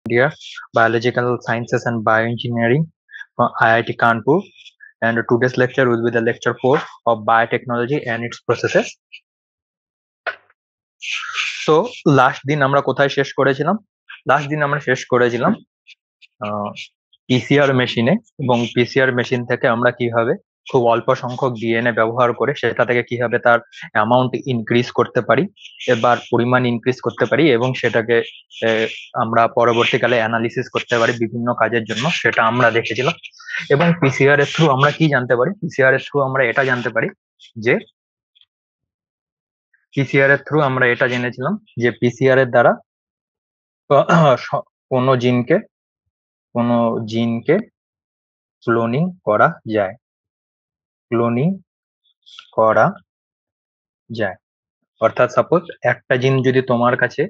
India, Biological Sciences and Bioengineering from IIT Kanpur. And today's lecture will be the lecture 4 of biotechnology and its processes. So last দিন আমরা কোথায় শেষ করেছিলাম? Last দিন আমরা শেষ করেছিলাম পিসিআর মেশিনে, এবং পিসিআর মেশিন থেকে আমরা কিভাবে খুব অল্প সংখ্যক ডিএনএ ব্যবহার করে সেটা থেকে কিভাবে তার অ্যামাউন্ট ইনক্রিজ করতে পারি, এবার পরিমাণ ইনক্রিজ করতে পারি, এবং সেটাকে আমরা পরবর্তীকালে অ্যানালিসিস করতে পারি বিভিন্ন কাজের জন্য, সেটা আমরা দেখেছিলাম। এবং পিসিআর এর থ্রু আমরা কি জানতে পারি? পিসিআর এর থ্রু আমরা এটা জানতে পারি যে পিসিআর এর থ্রু আমরা এটা জেনেছিলাম যে পিসিআর এর দ্বারা কোনো জিনকে ক্লোনিং করা যায়, অর্থাৎ সাপোজ একটা জিন যদি তোমার কাছে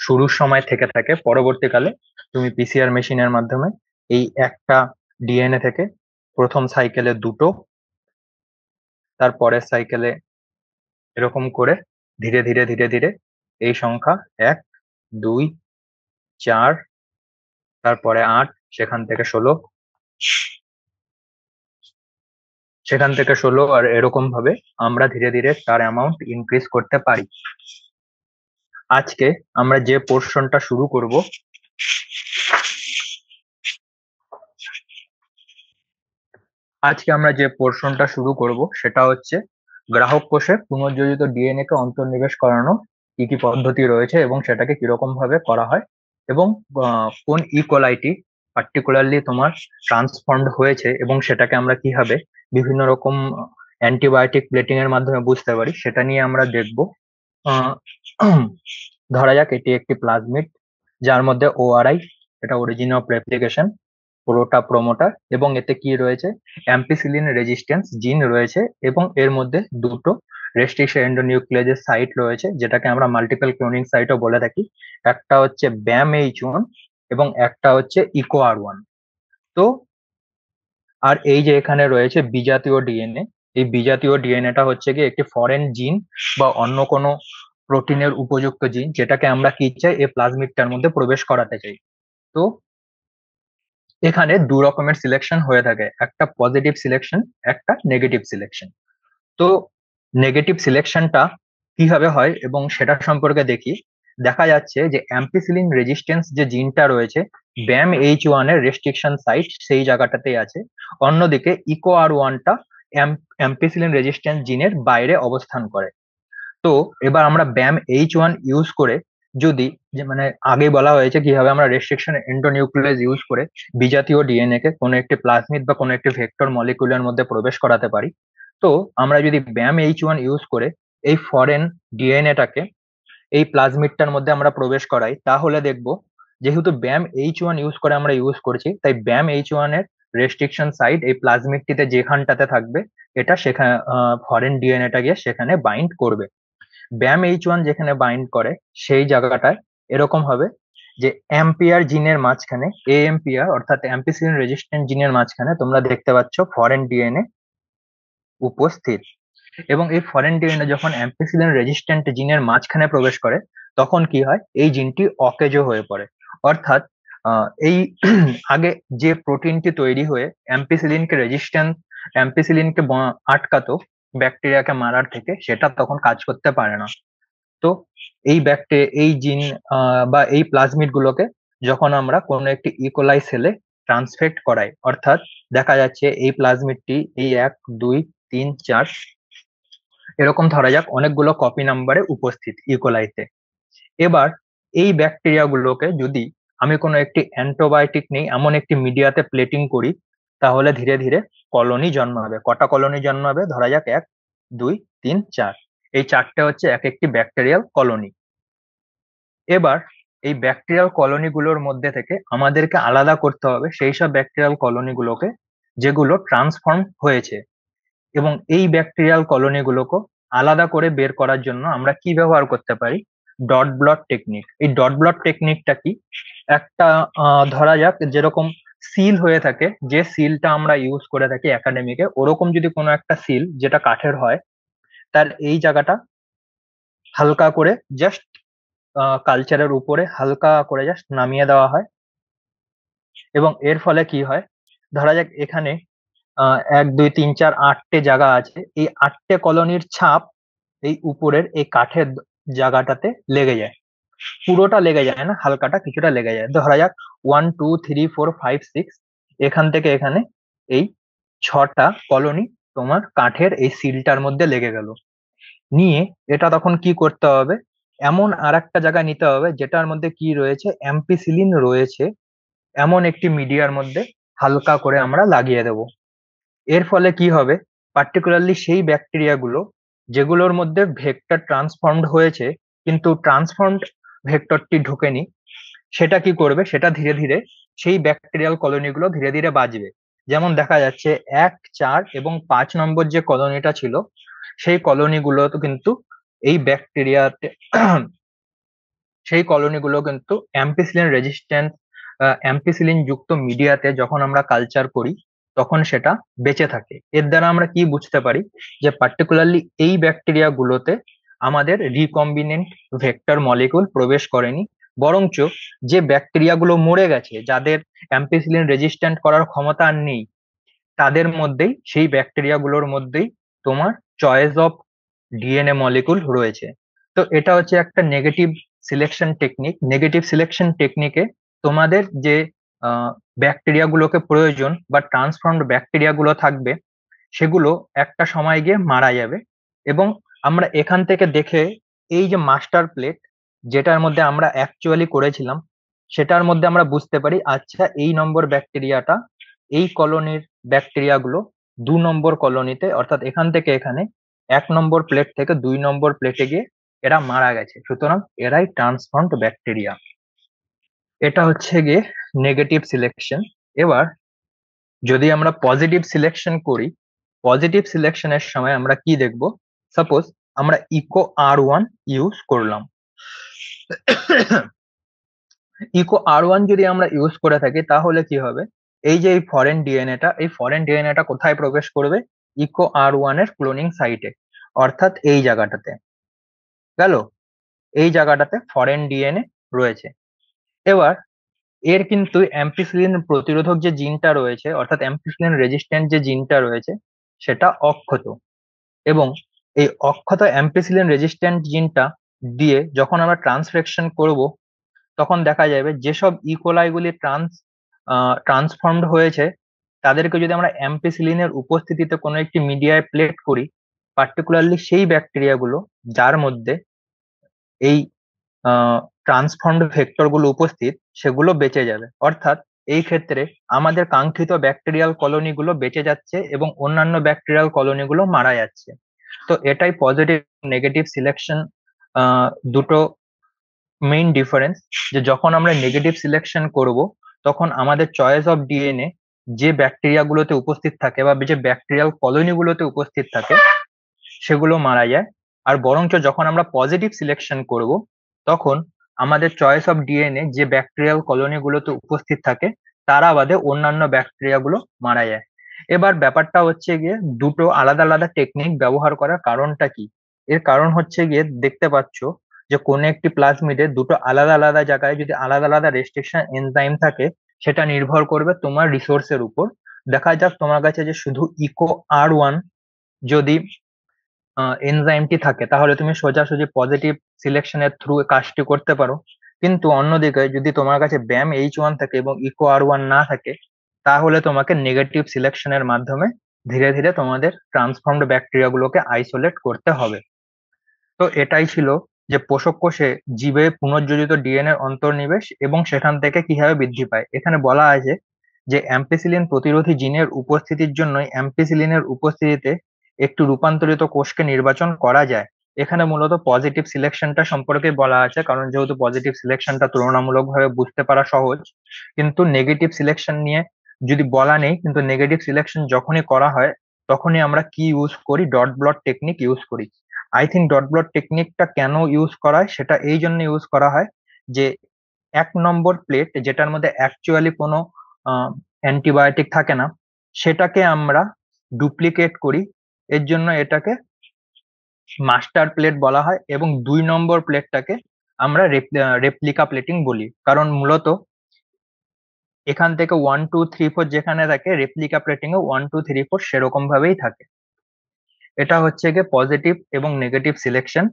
শুরুর সময় থেকে থাকে, পরবর্তীকালে তুমি পিসিআর মেশিনের মাধ্যমে এই একটা ডিএনএ থেকে প্রথম সাইকেলে দুটো, তারপরের সাইকেলে এরকম করে ধীরে ধীরে ধীরে ধীরে এই সংখ্যা 1, 2, 4, তারপরে 8, সেখান থেকে 16, আর এরকম ভাবে আমরা ধীরে ধীরে তার অ্যামাউন্ট ইনক্রিজ করতে পারি। আজকে আমরা যে পোর্শনটা শুরু করব, সেটা হচ্ছে গ্রাহক কোষে পুনর্যোজিত ডিএনএ কে অন্তর্নিবেশ করানো কি কি পদ্ধতি রয়েছে এবং সেটাকে কিরকম ভাবে করা হয়, এবং কোন ইকোলাইটি পার্টিকুলারলি তোমার ট্রান্সফর্মড হয়েছে এবং সেটাকে আমরা কিভাবে বিভিন্ন রকম অ্যান্টিবায়োটিক প্লেটিং এর মাধ্যমে বুঝতে পারি, সেটা নিয়ে আমরা দেখব। ধরা যাক এটি একটি প্লাজমিড যার মধ্যে ওআরআই, এটা অরিজিন অফ রেপ্লিকেশন, প্রোটা প্রোমোটার, এবং এতে কি রয়েছে অ্যাম্পিসিলিন রেজিস্ট্যান্স জিন রয়েছে, এবং এর মধ্যে দুটো রেস্ট্রিকশন এন্ডোনিউক্লিয়েজের সাইট রয়েছে, যেটাকে আমরা মাল্টিপল ক্লোনিং সাইটও বলে থাকি। একটা হচ্ছে BAMH1 এবং একটা হচ্ছে EcoR1। তো আর এই যে এখানে রয়েছে বিজাতীয় ডিএনএ, এই বিজাতীয় ডিএনএটা হচ্ছে কি একটি ফরেন জিন বা অন্য কোনো প্রোটিনের উপযুক্ত জিন, যেটাকে আমরা কি চাই এই প্লাজমিডটার মধ্যে প্রবেশ করাতে চাই। তো এখানে দু রকমের সিলেকশন হয়ে থাকে, একটা পজিটিভ সিলেকশন, একটা নেগেটিভ সিলেকশন। তো নেগেটিভ সিলেকশনটা কিভাবে হয় এবং সেটা সম্পর্কে দেখি। দেখা যাচ্ছে যে অ্যাম্পিসিলিন রেজিস্ট্যান্স যে জিনটা রয়েছে BAMH1 এর রেস্ট্রিকশন সাইট সেই জায়গাটাতেই আছে, অন্যদিকে EcoR1টা অ্যাম্পিসিলিন রেজিস্ট্যান্স জিনের বাইরে অবস্থান করে। তো এবার আমরা BAMH1 ইউজ করে যদি, যে মানে আগে বলা হয়েছে কিভাবে আমরা রেস্ট্রিকশন এন্ডোনিউক্লিয়েজ ইউজ করে বিজাতীয় ডিএনএ কে কোনো একটি প্লাজমিড বা কোনো একটি ভেক্টর মলিকুলের মধ্যে প্রবেশ করাতে পারি। তো আমরা যদি BAMH1 ইউজ করে এই ফরেন ডিএনএটাকে এই প্লাজমিডটার মধ্যে আমরা প্রবেশ করাই, তাহলে দেখব যেহেতু BAMH1 ইউজ করছি, তাই BAMH1 এর রেস্ট্রিকশন সাইট এই প্লাজমিডটিতে যেখানটাতে থাকবে, এটা সেখানে ফরেন ডিএনএটা গিয়ে সেখানে বাইন্ড করবে। BAMH1 যেখানে বাইন্ড করে সেই জায়গাটায় এরকম হবে যে অ্যাম্পিয়ার জিনের মাঝখানে, AMPR অর্থাৎ অ্যাম্পিসিলিন রেজিস্ট্যান্ট জিনের মাঝখানে তোমরা দেখতে পাচ্ছ ফরেন ডিএনএ উপস্থিত। এবং এই ফরেন ডিএনএ যখন অ্যাম্পিসিলিন রেজিস্ট্যান্ট জিনের মাঝখানে প্রবেশ করে, তখন কি হয়, এই জিনটি অকেজো হয়ে পড়ে। অর্থাৎ এই আগে যে প্রোটিনটি তৈরি হয়ে অ্যাম্পিসিলিনকে আটকাতো ব্যাকটেরিয়াকে মারার থেকে, সেটা তখন কাজ করতে পারে না। তো এই জিন বা এই প্লাজমিড গুলোকে যখন আমরা কোনো একটি ইকোলাই সেলে ট্রান্সফেক্ট করাই, অর্থাৎ দেখা যাচ্ছে এই প্লাজমিডটি এই 1, 2, 3, 4 এরকম ধরা যাক অনেকগুলো কপি নাম্বারে উপস্থিত ইকোলাইতে। এবার এই ব্যাকটেরিয়া গুলোকে যদি আমি কোনো একটি অ্যান্টিবায়োটিক নেই এমন একটি মিডিয়াতে প্লেটিং করি, তাহলে ধীরে ধীরে কলোনি জন্মাবে। কটা কলোনি জন্মাবে? ধরা যাক 1, 2, 3, 4, এই 4টে হচ্ছে এক একটি ব্যাকটেরিয়াল কলোনি। এবার এই ব্যাকটেরিয়াল কলোনি গুলোর মধ্যে থেকে আমাদেরকে আলাদা করতে হবে সেই সব ব্যাকটেরিয়াল কলোনি গুলোকে যেগুলো ট্রান্সফর্ম হয়েছে, এবং এই ব্যাকটেরিয়াল কলোনি গুলোকে আলাদা করে বের করার জন্য আমরা কি ব্যবহার করতে পারি? Dot blot technique. এই ডট ব্লট টেকনিকটা কি? একটা ধরা যাক যেরকম সিল হয়ে থাকে, যে সিলটা আমরা ইউজ করে থাকি একাডেমিকে, ওরকম যদি কোনো একটা সিল যেটা কাঠের হয়, তার এই জায়গাটা হালকা করে জাস্ট কালচারের উপরে হালকা করে জাস্ট নামিয়ে দেওয়া হয়। এবং এর ফলে কি হয়, ধরা যাক এখানে 1 2 3 4 8টে জায়গা আছে, এই 8টে কলোনির ছাপ এই উপরের এই কাঠের জায়গাটাতে লেগে যায়। পুরোটা লেগে যায় না, হালকাটা কিছুটা লেগে যায়। ধরা যাক 1 2 3 4 5 6, এখান থেকে এখানে এই 6টা কলোনি তোমার কাঠের এই সিলটার মধ্যে লেগে গেল। নিয়ে এটা তখন কি করতে হবে, এমন আর একটা জায়গায় নিতে হবে যেটার মধ্যে কি রয়েছে, অ্যাম্পিসিলিন রয়েছে, এমন একটি মিডিয়ার মধ্যে হালকা করে আমরা লাগিয়ে দেব। এর ফলে কি হবে, পার্টিকুলারলি সেই ব্যাকটেরিয়া গুলো যেগুলোর মধ্যে ভেক্টর ট্রান্সফর্মড হয়েছে কিন্তু ট্রান্সফর্মড ভেক্টরটি ঢোকেনি, সেটা কি করবে, সেটা ধীরে ধীরে সেই ব্যাকটেরিয়াল কলোনি গুলো ধীরে ধীরে বাঁচবে। যেমন দেখা যাচ্ছে 1 4 এবং 5 নম্বর যে কলোনিটা ছিল, সেই কলোনি গুলো তো কিন্তু এই ব্যাকটেরিয়াতে সেই কলোনি গুলো কিন্তু অ্যাম্পিসিলিন রেজিস্ট্যান্ট অ্যাম্পিসিলিন যুক্ত মিডিয়াতে যখন আমরা কালচার করি তখন সেটা বেঁচে থাকে। এর দ্বারা আমরা কি বুঝতে পারি, যে পার্টিকুলারলি এই ব্যাকটেরিয়া গুলোতে আমাদের রিকম্বিনেন্ট ভেক্টর মলিকুল প্রবেশ করেনি, বরঞ্চ যে ব্যাকটেরিয়া গুলো মরে গেছে, যাদের অ্যাম্পিসিলিন রেজিস্ট্যান্ট করার ক্ষমতা আর নেই, তাদের মধ্যেই, সেই ব্যাকটেরিয়া গুলোর মধ্যেই তোমার চয়েস অফ ডিএনএ মলিকুল রয়েছে। তো এটা হচ্ছে একটা negative selection technique. Negative selection টেকনিকে তোমাদের যে ব্যাকটেরিয়া গুলোকে প্রয়োজন বা ট্রান্সফর্মড ব্যাকটেরিয়া গুলো থাকবে, সেগুলো একটা সময় গিয়ে মারা যাবে। এবং আমরা এখান থেকে দেখে এই যে মাস্টার প্লেট যেটার মধ্যে আমরা অ্যাকচুয়ালি করেছিলাম, সেটার মধ্যে আমরা বুঝতে পারি আচ্ছা এই নম্বর ব্যাকটেরিয়াটা, এই কলোনির ব্যাকটেরিয়া গুলো 2 নম্বর কলোনিতে, অর্থাৎ এখান থেকে এখানে 1 নম্বর প্লেট থেকে 2 নম্বর প্লেটে গিয়ে এরা মারা গেছে, সুতরাং এরাই ট্রান্সফর্মড ব্যাকটেরিয়া। এটা হচ্ছে গিয়ে নেগেটিভ সিলেকশন। এবার যদি আমরা পজিটিভ সিলেকশন করি, পজিটিভ সিলেকশনের সময় আমরা কি দেখব, সাপোজ আমরা ইকো R1 ইউজ করলাম। ইকো R1 যদি আমরা ইউজ করে থাকি তাহলে কি হবে, এই যে এই ফরেন ডিএনএটা, এই ফরেন ডিএনএটা কোথায় প্রবেশ করবে, ইকো R1 এর ক্লোনিং সাইটে, অর্থাৎ এই জায়গাটাতে গেল, এই জায়গাটাতে ফরেন ডিএনএ রয়েছে। এবার এর কিন্তু অ্যাম্পিসিলিন প্রতিরোধক যে জিনটা রয়েছে, অর্থাৎ অ্যাম্পিসিলিন রেজিস্ট্যান্ট যে জিনটা রয়েছে, সেটা অক্ষত। এবং এই অক্ষত অ্যাম্পিসিলিন রেজিস্ট্যান্ট জিনটা দিয়ে যখন আমরা ট্রান্সফেকশন করব, তখন দেখা যাবে যেসব ইকোলাই গুলি ট্রান্সফর্মড হয়েছে, তাদেরকে যদি আমরা অ্যাম্পিসিলিনের উপস্থিতিতে কোনো একটি মিডিয়ায় প্লেট করি, পার্টিকুলারলি সেই ব্যাকটেরিয়া গুলো যার মধ্যে এই ট্রান্সফর্মড ভেক্টর গুলো উপস্থিত, সেগুলো বেঁচে যাবে। অর্থাৎ এই ক্ষেত্রে আমাদের কাঙ্ক্ষিত ব্যাকটেরিয়াল কলোনি গুলো বেঁচে যাচ্ছে এবং অন্যান্য ব্যাকটেরিয়াল কলোনি গুলো মারা যাচ্ছে। তো এটাই পজিটিভ নেগেটিভ সিলেকশন দুটো মেইন ডিফারেন্স, যে যখন আমরা নেগেটিভ সিলেকশন করব তখন আমাদের চয়েস অফ ডিএনএ যে ব্যাকটেরিয়া গুলোতে উপস্থিত থাকে বা যে ব্যাকটেরিয়াল কলোনি গুলোতে উপস্থিত থাকে সেগুলো মারা যায়। আর বরঞ্চ যখন আমরা পজিটিভ সিলেকশন করব তখন আমাদের চয়েস অফ ডিএনএ যে ব্যাকটেরিয়াল কলোনি গুলোতে উপস্থিত থাকে তারা বাদে অন্যান্য ব্যাকটেরিয়া গুলো মারা যায়। এবার ব্যাপারটা হচ্ছে গিয়ে দুটো আলাদা আলাদা টেকনিক ব্যবহার করার কারণটা কি, এর কারণ হচ্ছে গিয়ে দেখতে পাচ্ছ যে কোন একটি প্লাজমিডে দুটো আলাদা আলাদা জায়গায় যদি আলাদা আলাদা রেস্ট্রিকশন এনজাইম থাকে, সেটা নির্ভর করবে তোমার রিসোর্সের উপর। দেখা যাক তোমার কাছে যে শুধু ইকো R1 যদি এনজাইমটি থাকে, তাহলে তুমি সোজাসুজি পজিটিভ সিলেকশনের থ্রু কাজটি করতে পারো। কিন্তু অন্যদিকে যদি তোমার কাছে BAM-H1 থাকে এবং ইকো R1 না থাকে, তাহলে তোমাকে নেগেটিভ সিলেকশনের মাধ্যমে ধীরে ধীরে তোমাদের ট্রান্সফর্মড ব্যাকটেরিয়া গুলোকে আইসোলেট করতে হবে। তো এটাই ছিল যে পোষক কোষে জীবে পুনর্যোজিত ডিএনএ অন্তর্নিবেশ এবং সেখান থেকে কিভাবে বৃদ্ধি পায়। এখানে বলা আছে যে অ্যাম্পিসিলিন প্রতিরোধী জিনের উপস্থিতির জন্যই অ্যাম্পিসিলিনের উপস্থিতিতে একটি রূপান্তরিত কোষকে নির্বাচন করা যায়। এখানে মূলত পজিটিভ সিলেকশনটা সম্পর্কে বলা আছে, কারণ যেহেতু পজিটিভ সিলেকশনটা তুলনামূলকভাবে বুঝতে পারা সহজ। কিন্তু নেগেটিভ সিলেকশন নিয়ে যদি বলা নেই, কিন্তু নেগেটিভ সিলেকশন যখনই করা হয় তখনই আমরা কি ইউজ করি, ডট ব্লট টেকনিক ইউজ করি। আই থিঙ্ক ডট ব্লট টেকনিকটা কেন ইউজ করা হয়, সেটা এই জন্য ইউজ করা হয় যে 1 নম্বর প্লেট যেটার মধ্যে অ্যাকচুয়ালি কোনো অ্যান্টিবায়োটিক থাকে না, সেটাকে আমরা ডুপ্লিকেট করি। এর জন্য এটাকে মাস্টার প্লেট বলা হয়, এবং 2 নম্বর প্লেটটাকে আমরা রেপ্লিকা প্লেটিং বলি, কারণ মূলত এখান থেকে 1 2 3 4 যেখানে থাকে, রেপ্লিকা প্লেটিং এ 1 2 3 4 সেরকম ভাবেই থাকে। এটা হচ্ছে গিয়ে পজিটিভ এবং নেগেটিভ সিলেকশন।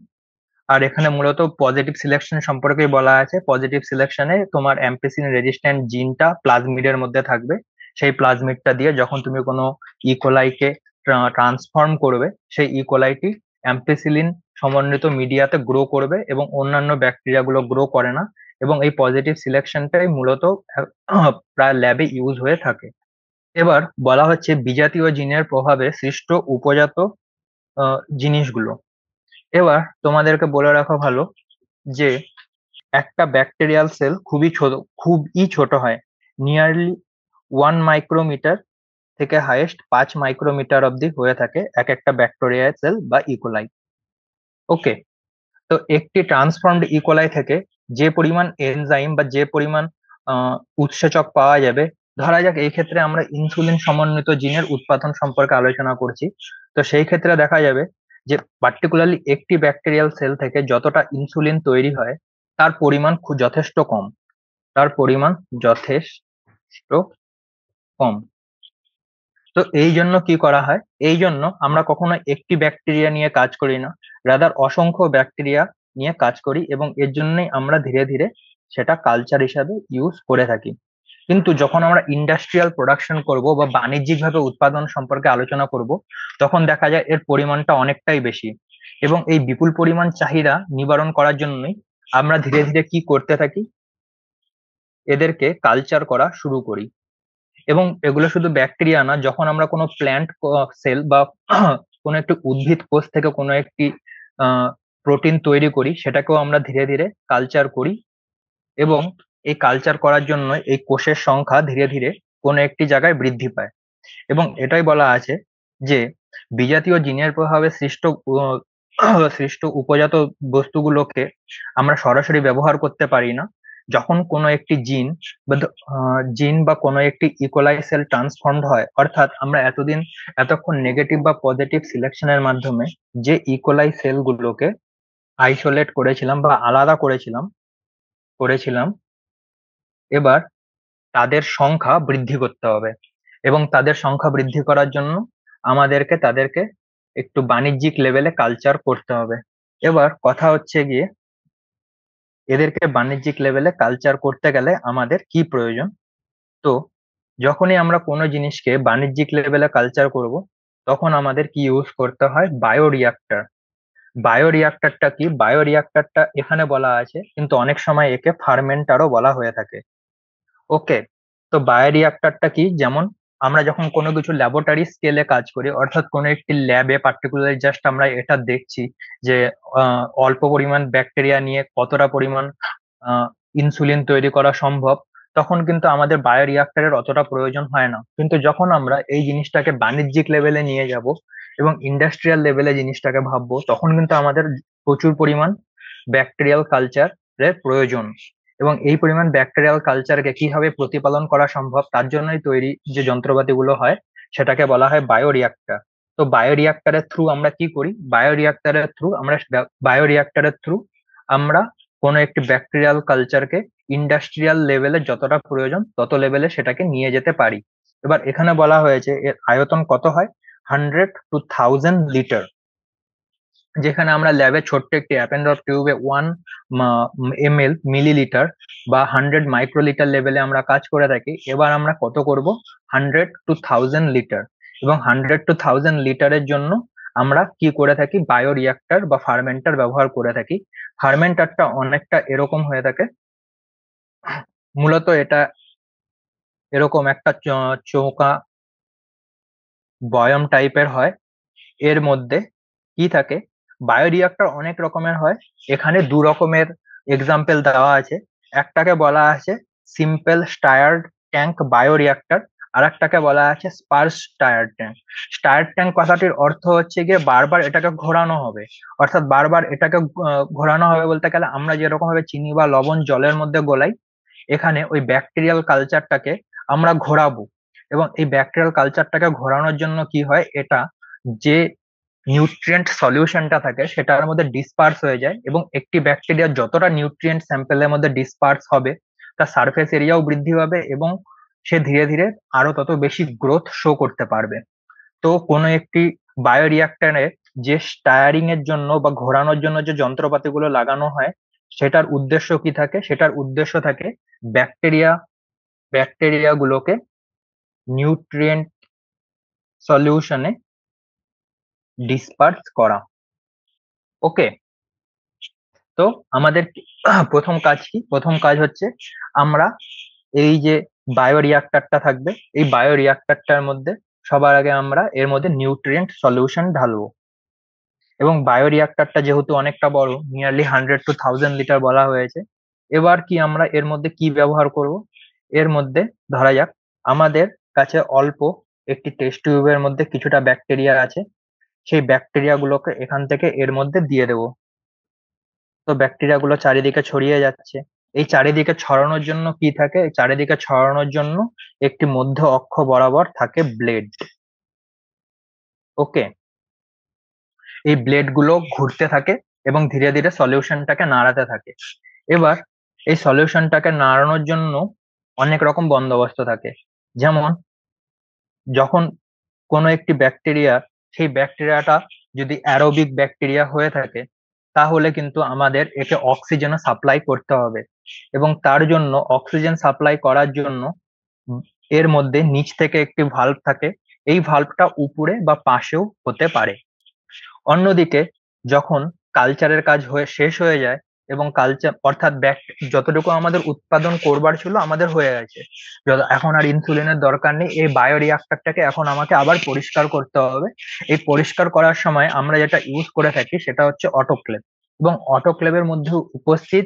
আর এখানে মূলত পজিটিভ সিলেকশন সম্পর্কে বলা আছে। পজিটিভ সিলেকশনে তোমার অ্যাম্পিসিলিন রেজিস্ট্যান্ট জিনটা প্লাজমিডের মধ্যে থাকবে। সেই প্লাজমিডটা দিয়ে যখন তুমি কোনো ইকোলাইকে ট্রান্সফর্ম করবে, সেই ইকোলাইটি অ্যাম্পিসিলিন সমন্বিত মিডিয়াতে গ্রো করবে এবং অন্যান্য ব্যাকটেরিয়া গুলো গ্রো করে না। এবং এই পজিটিভ সিলেকশনটাই মূলত প্রায় ল্যাবে ইউজ হয়ে থাকে। এবার বলা হচ্ছে বিজাতীয় জিনের প্রভাবে সৃষ্ট উপজাত জিনিসগুলো। এবার তোমাদেরকে বলে রাখা ভালো যে একটা ব্যাকটেরিয়াল সেল খুবই ছোট হয়, নিয়ারলি 1 মাইক্রোমিটার থেকে হাইয়েস্ট 5 মাইক্রোমিটার অব্দি হয়ে থাকে এক একটা ব্যাকটেরিয়া সেল বা ইকোলাই। ওকে, তো একটি ট্রান্সফর্মড ইকোলাই থেকে যে পরিমাণ এনজাইম বা যে পরিমাণ উৎসেচক পাওয়া যাবে, ধরা যাক এই ক্ষেত্রে আমরা ইনসুলিন সমন্বিত জিনের উৎপাদন সম্পর্কে আলোচনা করছি, তো সেই ক্ষেত্রে দেখা যাবে যে পার্টিকুলারলি একটি ব্যাকটেরিয়াল সেল থেকে যতটা ইনসুলিন তৈরি হয় তার পরিমাণ যথেষ্ট কম। তার পরিমাণ যথেষ্ট কম। তো এই জন্য কি করা হয়, এই জন্য আমরা কখনো একটি ব্যাকটেরিয়া নিয়ে কাজ করি না, রাদার অসংখ্য ব্যাকটেরিয়া নিয়ে কাজ করি, এবং এর জন্যই আমরা ধীরে ধীরে সেটা কালচার হিসাবে ইউজ করে থাকি। কিন্তু যখন আমরা ইন্ডাস্ট্রিয়াল প্রোডাকশন করব বা বাণিজ্যিকভাবে উৎপাদন সম্পর্কে আলোচনা করব, তখন দেখা যায় এর পরিমাণটা অনেকটাই বেশি। এবং এই বিপুল পরিমাণ চাহিদা নিবারণ করার জন্যই আমরা ধীরে ধীরে কি করতে থাকি, এদেরকে কালচার করা শুরু করি। এবং এগুলো শুধু ব্যাকটেরিয়া না, যখন আমরা কোনো প্ল্যান্ট সেল বা কোনো একটি উদ্ভিদ কোষ থেকে কোনো একটি প্রোটিন তৈরি করি, সেটাকেও আমরা ধীরে ধীরে কালচার করি। এবং এই কালচার করার জন্য এই কোষের সংখ্যা ধীরে ধীরে কোনো একটি জায়গায় বৃদ্ধি পায়। এবং এটাই বলা আছে যে বিজাতীয় জিনের প্রভাবে সৃষ্ট উপজাত বস্তুগুলোকে আমরা সরাসরি ব্যবহার করতে পারি না। যখন কোনো একটি জিন বা কোনো একটি ইকোলাই সেল ট্রান্সফর্মড হয়, অর্থাৎ আমরা এতক্ষণ নেগেটিভ বা পজিটিভ সিলেকশনের মাধ্যমে যে ইকোলাই সেলগুলোকে আইসোলেট করেছিলাম বা আলাদা করেছিলাম, এবার তাদের সংখ্যা বৃদ্ধি করতে হবে। এবং তাদের সংখ্যা বৃদ্ধি করার জন্য তাদেরকে একটু বাণিজ্যিক লেভেলে কালচার করতে হবে। এবার কথা হচ্ছে গিয়ে এদেরকে বাণিজ্যিক লেভেলে কালচার করতে গেলে আমাদের কি প্রয়োজন। তো যখনই আমরা কোনো জিনিসকে বাণিজ্যিক লেভেলে কালচার করব, তখন আমাদের কি ইউজ করতে হয়, বায়োরিয়াক্টর। বায়োরিয়াক্টরটা কি, বায়োরিয়াক্টরটা এখানে বলা আছে, কিন্তু অনেক সময় একে ফার্মেন্টারও বলা হয়ে থাকে। ওকে, তো বায়োরিয়াক্টরটা কি, যেমন আমরা যখন কোনো কিছু ল্যাবরেটরি স্কেলে কাজ করি, অর্থাৎ কোনো একটি ল্যাবে পার্টিকুলারলি জাস্ট আমরা এটা দেখছি যে অল্প পরিমাণ ব্যাকটেরিয়া নিয়ে কতটা পরিমাণ ইনসুলিন তৈরি করা সম্ভব, তখন কিন্তু আমাদের বায়োরিয়াক্টরের অতটা প্রয়োজন হয় না। কিন্তু যখন আমরা এই জিনিসটাকে বাণিজ্যিক লেভেলে নিয়ে যাব এবং ইন্ডাস্ট্রিয়াল লেভেলে জিনিসটাকে ভাববো, তখন কিন্তু আমাদের প্রচুর পরিমাণ ব্যাকটেরিয়াল কালচারের প্রয়োজন। এবং এই পরিমাণ ব্যাকটেরিয়াল কালচারকে কিভাবে প্রতিপালন করা সম্ভব, তার জন্যই তৈরি যে যন্ত্রপাতিগুলো হয় সেটাকে বলা হয় বায়োরিয়াক্টর। তো বায়োরিয়াক্টরের থ্রু আমরা কি করি, বায়োরিয়াক্টরের থ্রু আমরা কোনো একটি ব্যাকটেরিয়াল কালচারকে ইন্ডাস্ট্রিয়াল লেভেলে যতটা প্রয়োজন তত লেভেলে সেটাকে নিয়ে যেতে পারি। এবার এখানে বলা হয়েছে এর আয়তন কত হয়, 100 to 1000 লিটার। যেখানে আমরা ল্যাবে ছোট্ট একটি অ্যাপেন্ড্রপ টিউবে 1 মিলিলিটার বা 100 মাইক্রোলিটার লেভেলে আমরা কাজ করে থাকি, এবার আমরা কত করব, 100 to 1000 লিটার। এবং 100 to 1000 লিটারের জন্য আমরা কি করে থাকি, বায়োরিয়াক্টর বা ফার্মেন্টার ব্যবহার করে থাকি। ফার্মেন্টারটা অনেকটা এরকম হয়ে থাকে, মূলত এটা এরকম একটা চৌকা বয়ম টাইপের হয়। এর মধ্যে কি থাকে, বায়োরিয়াক্টর অনেক রকমের হয়, এখানে 2 রকমের এক্সাম্পল দেওয়া আছে। একটাকে বলা আছে সিম্পল স্টায়ার্ড ট্যাঙ্ক বায়োরিয়াক্টর, আর একটাকে বলা আছে স্পার্স স্টায়ার্ড ট্যাঙ্ক। স্টায়ার্ড ট্যাঙ্ক কথাটির অর্থ হচ্ছে গিয়ে বারবার এটাকে ঘোরানো হবে। অর্থাৎ বারবার এটাকে ঘোরানো হবে বলতে গেলে আমরা যেরকম ভাবে চিনি বা লবণ জলের মধ্যে গোলাই, এখানে ওই ব্যাকটেরিয়াল কালচারটাকে আমরা ঘোরাবো। এবং এই ব্যাকটেরিয়াল কালচারটাকে ঘোরানোর জন্য কি হয়, এটা যে নিউট্রিয়েন্ট সলিউশনটা থাকে সেটার মধ্যে ডিসপার্স হয়ে যায়, এবং একটি ব্যাকটেরিয়া যতটা নিউট্রিয়েন্ট স্যাম্পেলের মধ্যে ডিসপার্স হবে তার সারফেস এরিয়াও বৃদ্ধি পাবে এবং সে ধীরে ধীরে আরো তত বেশি গ্রোথ শো করতে পারবে। তো কোনো একটি বায়োরিয়াক্টরে যে স্টায়ারিং এর জন্য বা ঘোরানোর জন্য যে যন্ত্রপাতিগুলো লাগানো হয় সেটার উদ্দেশ্য কি থাকে? সেটার উদ্দেশ্য থাকে ব্যাকটেরিয়া ব্যাকটেরিয়া গুলোকে নিউট্রিয়েন্ট সলিউশনে ডিসপার্স করা। ওকে, তো আমাদের প্রথম কাজ কি? প্রথম কাজ হচ্ছে আমরা এই যে বায়োরিয়াক্টরটা থাকবে, এই বায়োরিয়াক্টরটার মধ্যে সবার আগে আমরা এর মধ্যে নিউট্রিয়েন্ট সলিউশন ঢালবো। এবং বায়োরিয়াক্টরটা যেহেতু অনেকটা বড়, নিয়ারলি 100 to 1000 লিটার বলা হয়েছে, এবার কি আমরা এর মধ্যে কি ব্যবহার করব? এর মধ্যে ধরা যাক আমাদের কাছে অল্প একটি টেস্ট টিউবের মধ্যে কিছুটা ব্যাকটেরিয়া আছে, সেই ব্যাকটেরিয়া গুলোকে এখান থেকে এর মধ্যে দিয়ে দেবো। তো ব্যাকটেরিয়া গুলো চারিদিকে ছড়িয়ে যাচ্ছে। এই চারিদিকে ছড়ানোর জন্য কি থাকে? এই চারিদিকে ছড়ানোর জন্য একটি মধ্য অক্ষ বরাবর থাকে ব্লেড। ওকে, এই ব্লেড গুলো ঘুরতে থাকে এবং ধীরে ধীরে সলিউশনটাকে নাড়াতে থাকে। এবার এই সলিউশনটাকে নাড়ানোর জন্য অনেক রকম বন্দোবস্ত থাকে। যেমন যখন কোনো একটি ব্যাকটেরিয়া, সেই ব্যাকটেরিয়াটা যদি অ্যারোবিক ব্যাকটেরিয়া হয়ে থাকে তাহলে কিন্তু আমাদের একে অক্সিজেনও সাপ্লাই করতে হবে, এবং তার জন্য অক্সিজেন সাপ্লাই করার জন্য উম এর মধ্যে নিচ থেকে একটি ভাল্ব থাকে। এই ভাল্বটা উপরে বা পাশেও হতে পারে। অন্যদিকে যখন কালচারের কাজ শেষ হয়ে যায় এবং কালচার অর্থাৎ যতটুকু আমাদের উৎপাদন করবার ছিল আমাদের হয়ে গেছে, এখন আর ইনসুলিনের দরকার নেই, এই বায়োরিয়াক্টরটাকে এখন আমাকে আবার পরিষ্কার করতে হবে। এই পরিষ্কার করার সময় আমরা যেটা ইউজ করে থাকি সেটা হচ্ছে অটোক্লেভ, এবং অটোক্লেভের মধ্যে উপস্থিত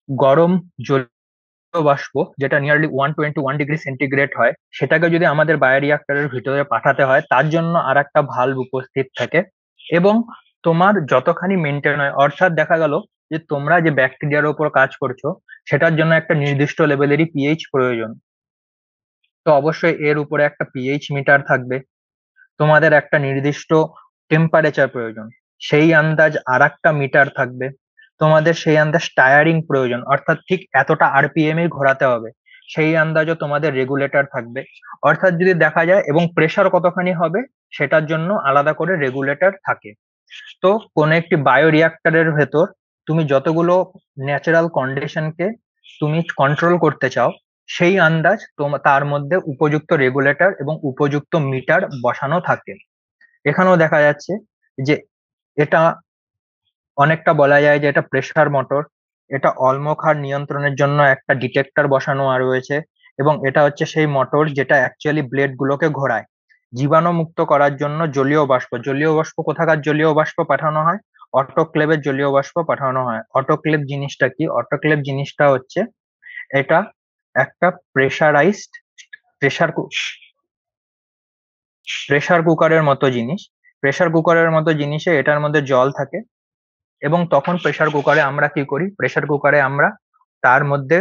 গরম জলীয় বাষ্প, যেটা নিয়ারলি 121 ডিগ্রি সেন্টিগ্রেড হয়, সেটাকে যদি আমাদের বায়োরিয়াক্টরের ভিতরে পাঠাতে হয় তার জন্য আর একটা ভালভ উপস্থিত থাকে। এবং তোমার যতখানি মেনটেন হয়, অর্থাৎ দেখা গেল যে তোমরা যে ব্যাকটেরিয়ার উপর কাজ করছো সেটার জন্য একটা নির্দিষ্ট লেভেলেরই পিএইচ প্রয়োজন, তো অবশ্যই এর উপরে একটা পিএইচ মিটার থাকবে। তোমাদের একটা নির্দিষ্ট টেম্পারেচার প্রয়োজন, সেই আন্দাজ আর একটা মিটার থাকবে। তোমাদের সেই আন্দাজ টায়ারিং প্রয়োজন, অর্থাৎ ঠিক এতটা আরপিএম এ ঘোরাতে হবে, সেই আন্দাজও তোমাদের রেগুলেটর থাকবে। অর্থাৎ যদি দেখা যায়, এবং প্রেসার কতখানি হবে সেটার জন্য আলাদা করে রেগুলেটর থাকে। তো কোন একটি বায়োরিয়াক্টরের ভেতর তুমি যতগুলো ন্যাচারাল কন্ডিশনকে তুমি কন্ট্রোল করতে চাও সেই আন্দাজ তার মধ্যে উপযুক্ত রেগুলেটর এবং উপযুক্ত মিটার বসানো থাকে। এখানেও দেখা যাচ্ছে যে এটা অনেকটা বলা যায় যে এটা প্রেসার মোটর। এটা অলমোখার নিয়ন্ত্রণের জন্য একটা ডিটেক্টর বসানো রয়েছে, এবং এটা হচ্ছে সেই মোটর যেটা অ্যাকচুয়ালি ব্লেড গুলোকে ঘোরায়। জীবাণু মুক্ত করার জন্য জলীয় বাষ্প কোথাকার জলীয় বাষ্প পাঠানো হয়? অটোক্লেভের জলীয় বাষ্প পাঠানো হয়। অটোক্লেভ জিনিসটা কি? অটোক্লেভ জিনিসটা হচ্ছে এটা একটা প্রেসারাইজড প্রেসার প্রেসার কুকারের মতো জিনিস। প্রেসার কুকারের মতো জিনিসে এটার মধ্যে জল থাকে, এবং তখন প্রেসার কুকারে আমরা কি করি? প্রেসার কুকারে আমরা তার মধ্যে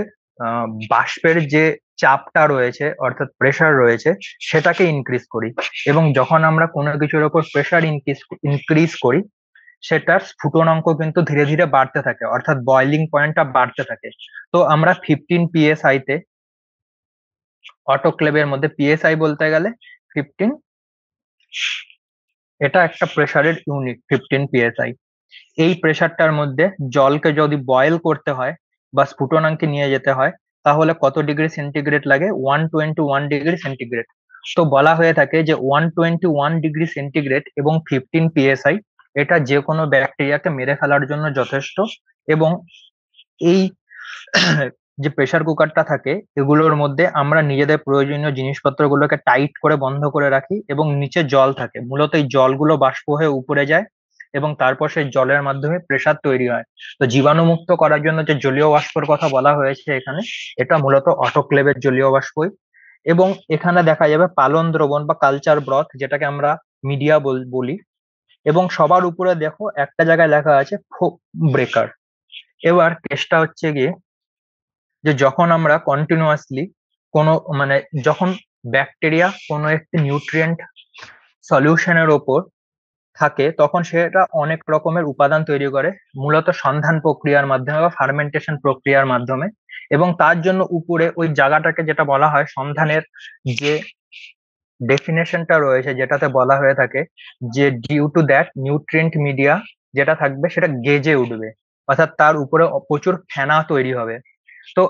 বাষ্পের যে চাপটা রয়েছে অর্থাৎ প্রেসার রয়েছে সেটাকে ইনক্রিজ করি, এবং যখন আমরা কোনো কিছুর ওপর প্রেসার ইনক্রিজ করি সেটার স্ফুটনাঙ্ক কিন্তু ধীরে ধীরে বাড়তে থাকে, অর্থাৎ বয়লিং পয়েন্টটা বাড়তে থাকে। তো আমরা 15 psi তে, অটোক্লেভের মধ্যে পিএসআই বলতে গেলে 15, এটা একটা প্রেসারের ইউনিট 15 psi। এই প্রেসারটার মধ্যে জলকে যদি বয়েল করতে হয় বা স্ফুটনাঙ্কে নিয়ে যেতে হয় তাহলে কত ডিগ্রি সেন্টিগ্রেড লাগে? 121 ডিগ্রি সেন্টিগ্রেড। তো বলা হয়ে থাকে যে 121 ডিগ্রি সেন্টিগ্রেড এবং 15 psi এটা যে কোনো ব্যাকটেরিয়াকে মেরে ফেলার জন্য যথেষ্ট। এবং এই যে প্রেসার কুকারটা থাকে এগুলোর মধ্যে আমরা নিজেদের প্রয়োজনীয় জিনিসপত্রগুলোকে টাইট করে বন্ধ করে রাখি, এবং নিচে জল থাকে, মূলত এই জলগুলো বাষ্প হয়ে উপরে যায় এবং তারপর সেই জলের মাধ্যমে প্রেসার তৈরি হয়। তো জীবাণুমুক্ত করার জন্য যে জলীয় বাষ্পের কথা বলা হয়েছে এখানে, এটা মূলত অটোক্লেভের জলীয় বাষ্পই। এবং এখানে দেখা যাবে পালন দ্রবণ বা কালচার ব্রথ, যেটাকে আমরা মিডিয়া বলি। এবং সবার উপরে দেখো একটা জায়গায় লেখা আছে ফোম ব্রেকার। এবার কেসটা হচ্ছে গিয়ে যে যখন আমরা কন্টিনিউয়াসলি কোনো মানে যখন ব্যাকটেরিয়া কোনো একটি নিউট্রিয়েন্ট সলিউশনের ওপর থাকে তখন সেটা অনেক রকমের উপাদান তৈরি করে, মূলত সন্ধান প্রক্রিয়ার মাধ্যমে বা ফার্মেন্টেশন প্রক্রিয়ার মাধ্যমে। এবং তার জন্য উপরে ওই জায়গাটাকে যেটা বলা হয় সন্ধানের যে ডেফিনেশনটা রয়েছে, যেটাতে বলা হয়ে থাকে যে due to that nutrient media যেটা থাকবে সেটা গেজে উঠবে, অর্থাৎ তার উপরে প্রচুর ফেনা তৈরি হবে। তো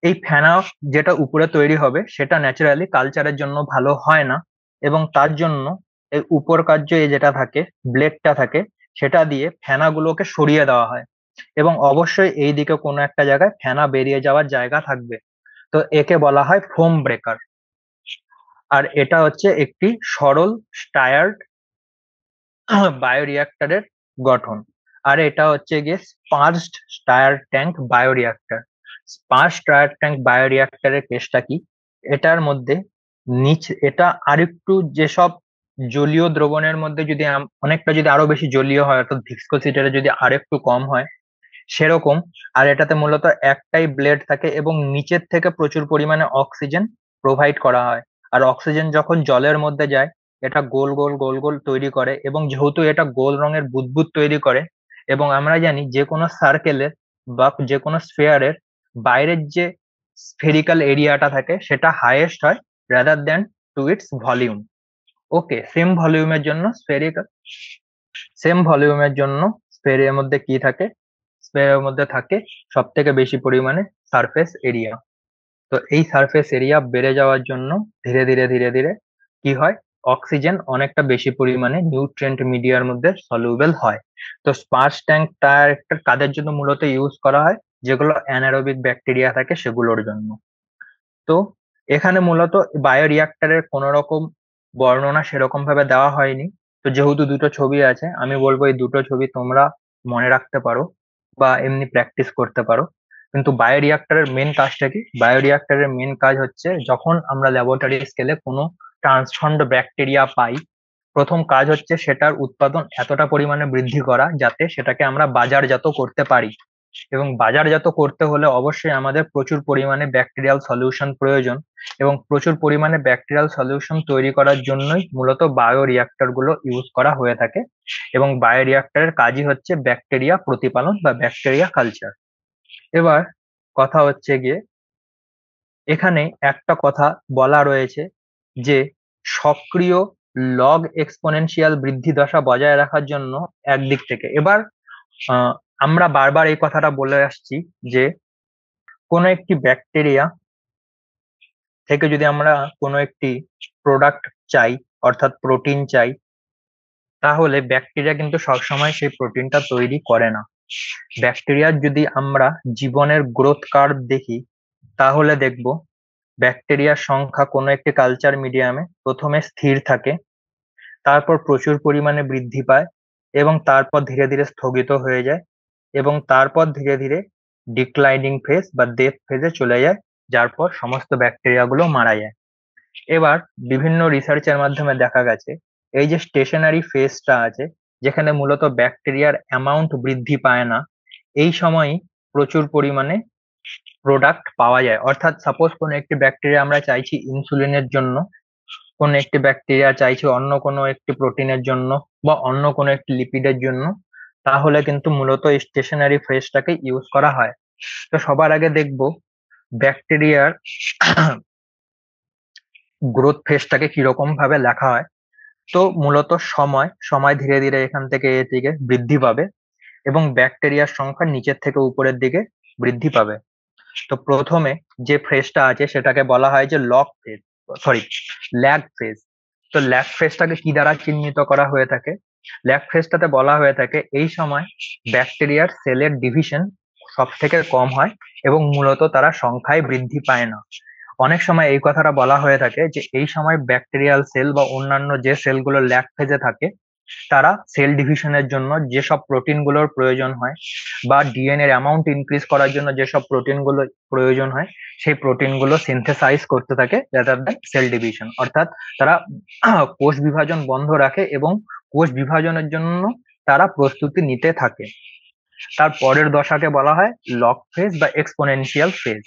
এই ফেনা যেটা উপরে তৈরি হবে সেটা ন্যাচারালি কালচারের জন্য ভালো হয় না, এবং তার জন্য এই উপর কার্য যেটা থাকে, ব্লেডটা থাকে, সেটা দিয়ে ফেনাগুলোকে সরিয়ে দেওয়া হয়। এবং অবশ্যই এই দিকে কোনো একটা জায়গায় ফেনা বেরিয়ে যাওয়ার জায়গা থাকবে, তো একে বলা হয় ফোম ব্রেকার। আর এটা হচ্ছে একটি সরল স্টায়ার্ড বায়োরিঅ্যাক্টরের গঠন। আর এটা হচ্ছে গিয়ে sparged stir tank bioreactor. Sparge stir tank বায়োরিঅ্যাক্টরের কেসটা কি, এটার মধ্যে এটা আরেকটু যেসব জলীয় দ্রবণের মধ্যে যদি অনেকটা যদি আরো বেশি জলীয় হয়, অর্থাৎ ভিস্কোসিটিটা যদি আরেকটু কম হয় সেরকম। আর এটাতে মূলত একটাই ব্লেড থাকে এবং নিচের থেকে প্রচুর পরিমাণে অক্সিজেন প্রোভাইড করা হয়। আর অক্সিজেন যখন জলের মধ্যে যায় এটা গোল গোল গোল গোল তৈরি করে, এবং যেহেতু এটা গোল রঙের বুদবুদ তৈরি করে, এবং আমরা জানি যে কোনো সার্কেলের বা যে কোনো স্ফেয়ারের বাইরের যে স্ফেরিক্যাল এরিয়াটা থাকে সেটা হাইয়েস্ট হয় rather than to its volume. Okay, same ভলিউমের জন্য স্ফেয়ারের মধ্যে কি থাকে, স্ফেয়ারের মধ্যে থাকে সব থেকে বেশি পরিমাণে সারফেস এরিয়া। তো এই সারফেস এরিয়া বেড়ে যাওয়ার জন্য ধীরে ধীরে ধীরে ধীরে কি হয়, অক্সিজেন অনেকটা বেশি পরিমাণে নিউট্রিয়েন্ট মিডিয়ার মধ্যে সলিউবেল হয়। তো স্পার্স ট্যাঙ্ক টায়ার একটা কাদের জন্য মূলত ইউজ করা হয়, যেগুলো অ্যানারোবিক ব্যাকটেরিয়া থাকে সেগুলোর জন্য। তো এখানে মূলত বায়োরিয়াক্টরের কোনো রকম বর্ণনা সেরকম ভাবে দেওয়া হয়নি। তো যেহেতু দুটো ছবি আছে, আমি বলবো এই দুটো ছবি তোমরা মনে রাখতে পারো বা এমনি প্র্যাকটিস করতে পারো। কিন্তু বায়োরিয়াক্টরের মেন কাজটা কি, বায়োরিয়াক্টরের মেন কাজ হচ্ছে যখন আমরা ল্যাবরেটরি স্কেলে কোনো ট্রান্সফর্মড ব্যাকটেরিয়া পাই, প্রথম কাজ হচ্ছে সেটার উৎপাদন এতটা পরিমাণে বৃদ্ধি করা যাতে সেটাকে আমরা বাজারজাত করতে পারি। এবং বাজারজাত করতে হলে অবশ্যই আমাদের প্রচুর পরিমাণে ব্যাকটেরিয়াল সলিউশন প্রয়োজন, এবং প্রচুর পরিমাণে ব্যাকটেরিয়াল সলিউশন তৈরি করার জন্যই মূলত বায়োরিয়াক্টর গুলো ইউজ করা হয়ে থাকে। এবং বায়োরিয়াক্টরের কাজই হচ্ছে ব্যাকটেরিয়া প্রতিপালন বা ব্যাকটেরিয়া কালচার। এবার কথা হচ্ছে গিয়ে এখানে একটা কথা বলা রয়েছে যে সক্রিয় লগ এক্সপোনেনশিয়াল বৃদ্ধি দশা বজায় রাখার জন্য একদিক থেকে, এবার আমরা বারবার এই কথাটা বলে আসছি যে কোনো একটি ব্যাকটেরিয়া থেকে যদি আমরা কোনো একটি প্রোডাক্ট চাই, অর্থাৎ প্রোটিন চাই, তাহলে ব্যাকটেরিয়া কিন্তু সবসময় সেই প্রোটিনটা তৈরি করে না। ব্যাকটেরিয়ার যদি আমরা জীবনের গ্রোথ কার্ভ দেখি তাহলে দেখব ব্যাকটেরিয়ার সংখ্যা কোনো একটি কালচার মিডিয়ামে প্রথমে স্থির থাকে, তারপর প্রচুর পরিমাণে বৃদ্ধি পায়, এবং তারপর ধীরে ধীরে স্থগিত হয়ে যায়, এবং তারপর ধীরে ধীরে ডিক্লাইনিং ফেজ বা ডেথ ফেজে চলে যায়, যার পর সমস্ত ব্যাকটেরিয়া গুলো মারা যায়। এবার বিভিন্ন রিসার্চের মাধ্যমে দেখা গেছে এই যে স্টেশনারি ফেজটা আছে, যেখানে মূলত ব্যাকটেরিয়ার অ্যামাউন্ট বৃদ্ধি পায় না, এই সময়ই প্রচুর পরিমাণে প্রোডাক্ট পাওয়া যায়। অর্থাৎ সাপোজ কোনো একটি ব্যাকটেরিয়া আমরা চাইছি ইনসুলিনের জন্য, কোন একটি ব্যাকটেরিয়া চাইছে অন্য কোনো একটি প্রোটিনের জন্য বা অন্য কোনো একটি লিপিডের জন্য, তাহলে কিন্তু মূলত স্টেশনারি ফেজটাকে ইউজ করা হয়। তো সবার আগে দেখবো ব্যাকটেরিয়ার গ্রোথ ফেজটাকে কিরকম ভাবে লেখা হয়। তো মূলত সময় সময় ধীরে ধীরে এখান থেকে এদিকে বৃদ্ধি পাবে, এবং ব্যাকটেরিয়ার সংখ্যা নিচের থেকে উপরের দিকে বৃদ্ধি পাবে। তো প্রথমে যে ফেজটা আছে সেটাকে বলা হয় যে log phase, sorry, lag phase. তো ল্যাগ ফেজটাকে কি দ্বারা চিহ্নিত করা হয়ে থাকে, ল্যাগ ফেজটাতে বলা হয়ে থাকে এই সময় ব্যাকটেরিয়ার সেলের ডিভিশন সব থেকে কম হয় এবং মূলত তারা সংখ্যায় বৃদ্ধি পায় না। অনেক সময় এই কথাটা বলা হয়ে থাকে যে এই সময় ব্যাকটেরিয়াল সেল বা অন্যান্য যে সেলগুলো ল্যাগ ফেজে থাকে তারা সেল ডিভিশনের জন্য যেসব প্রোটিন গুলোর প্রয়োজন হয় বা ডিএনএ এর অ্যামাউন্ট ইনক্রিজ করার জন্য যেসব প্রোটিন গুলো প্রয়োজন হয় সেই প্রোটিন গুলো সিনথেসাইজ করতে থাকে রাদার দ্যান সেল ডিভিশন। অর্থাৎ তারা কোষ বিভাজন বন্ধ রাখে এবং কোষ বিভাজনের জন্য তারা প্রস্তুতি নিতে থাকে। তার পরের দশাকে বলা হয় লগ ফেজ বা এক্সপোনেনশিয়াল ফেজ।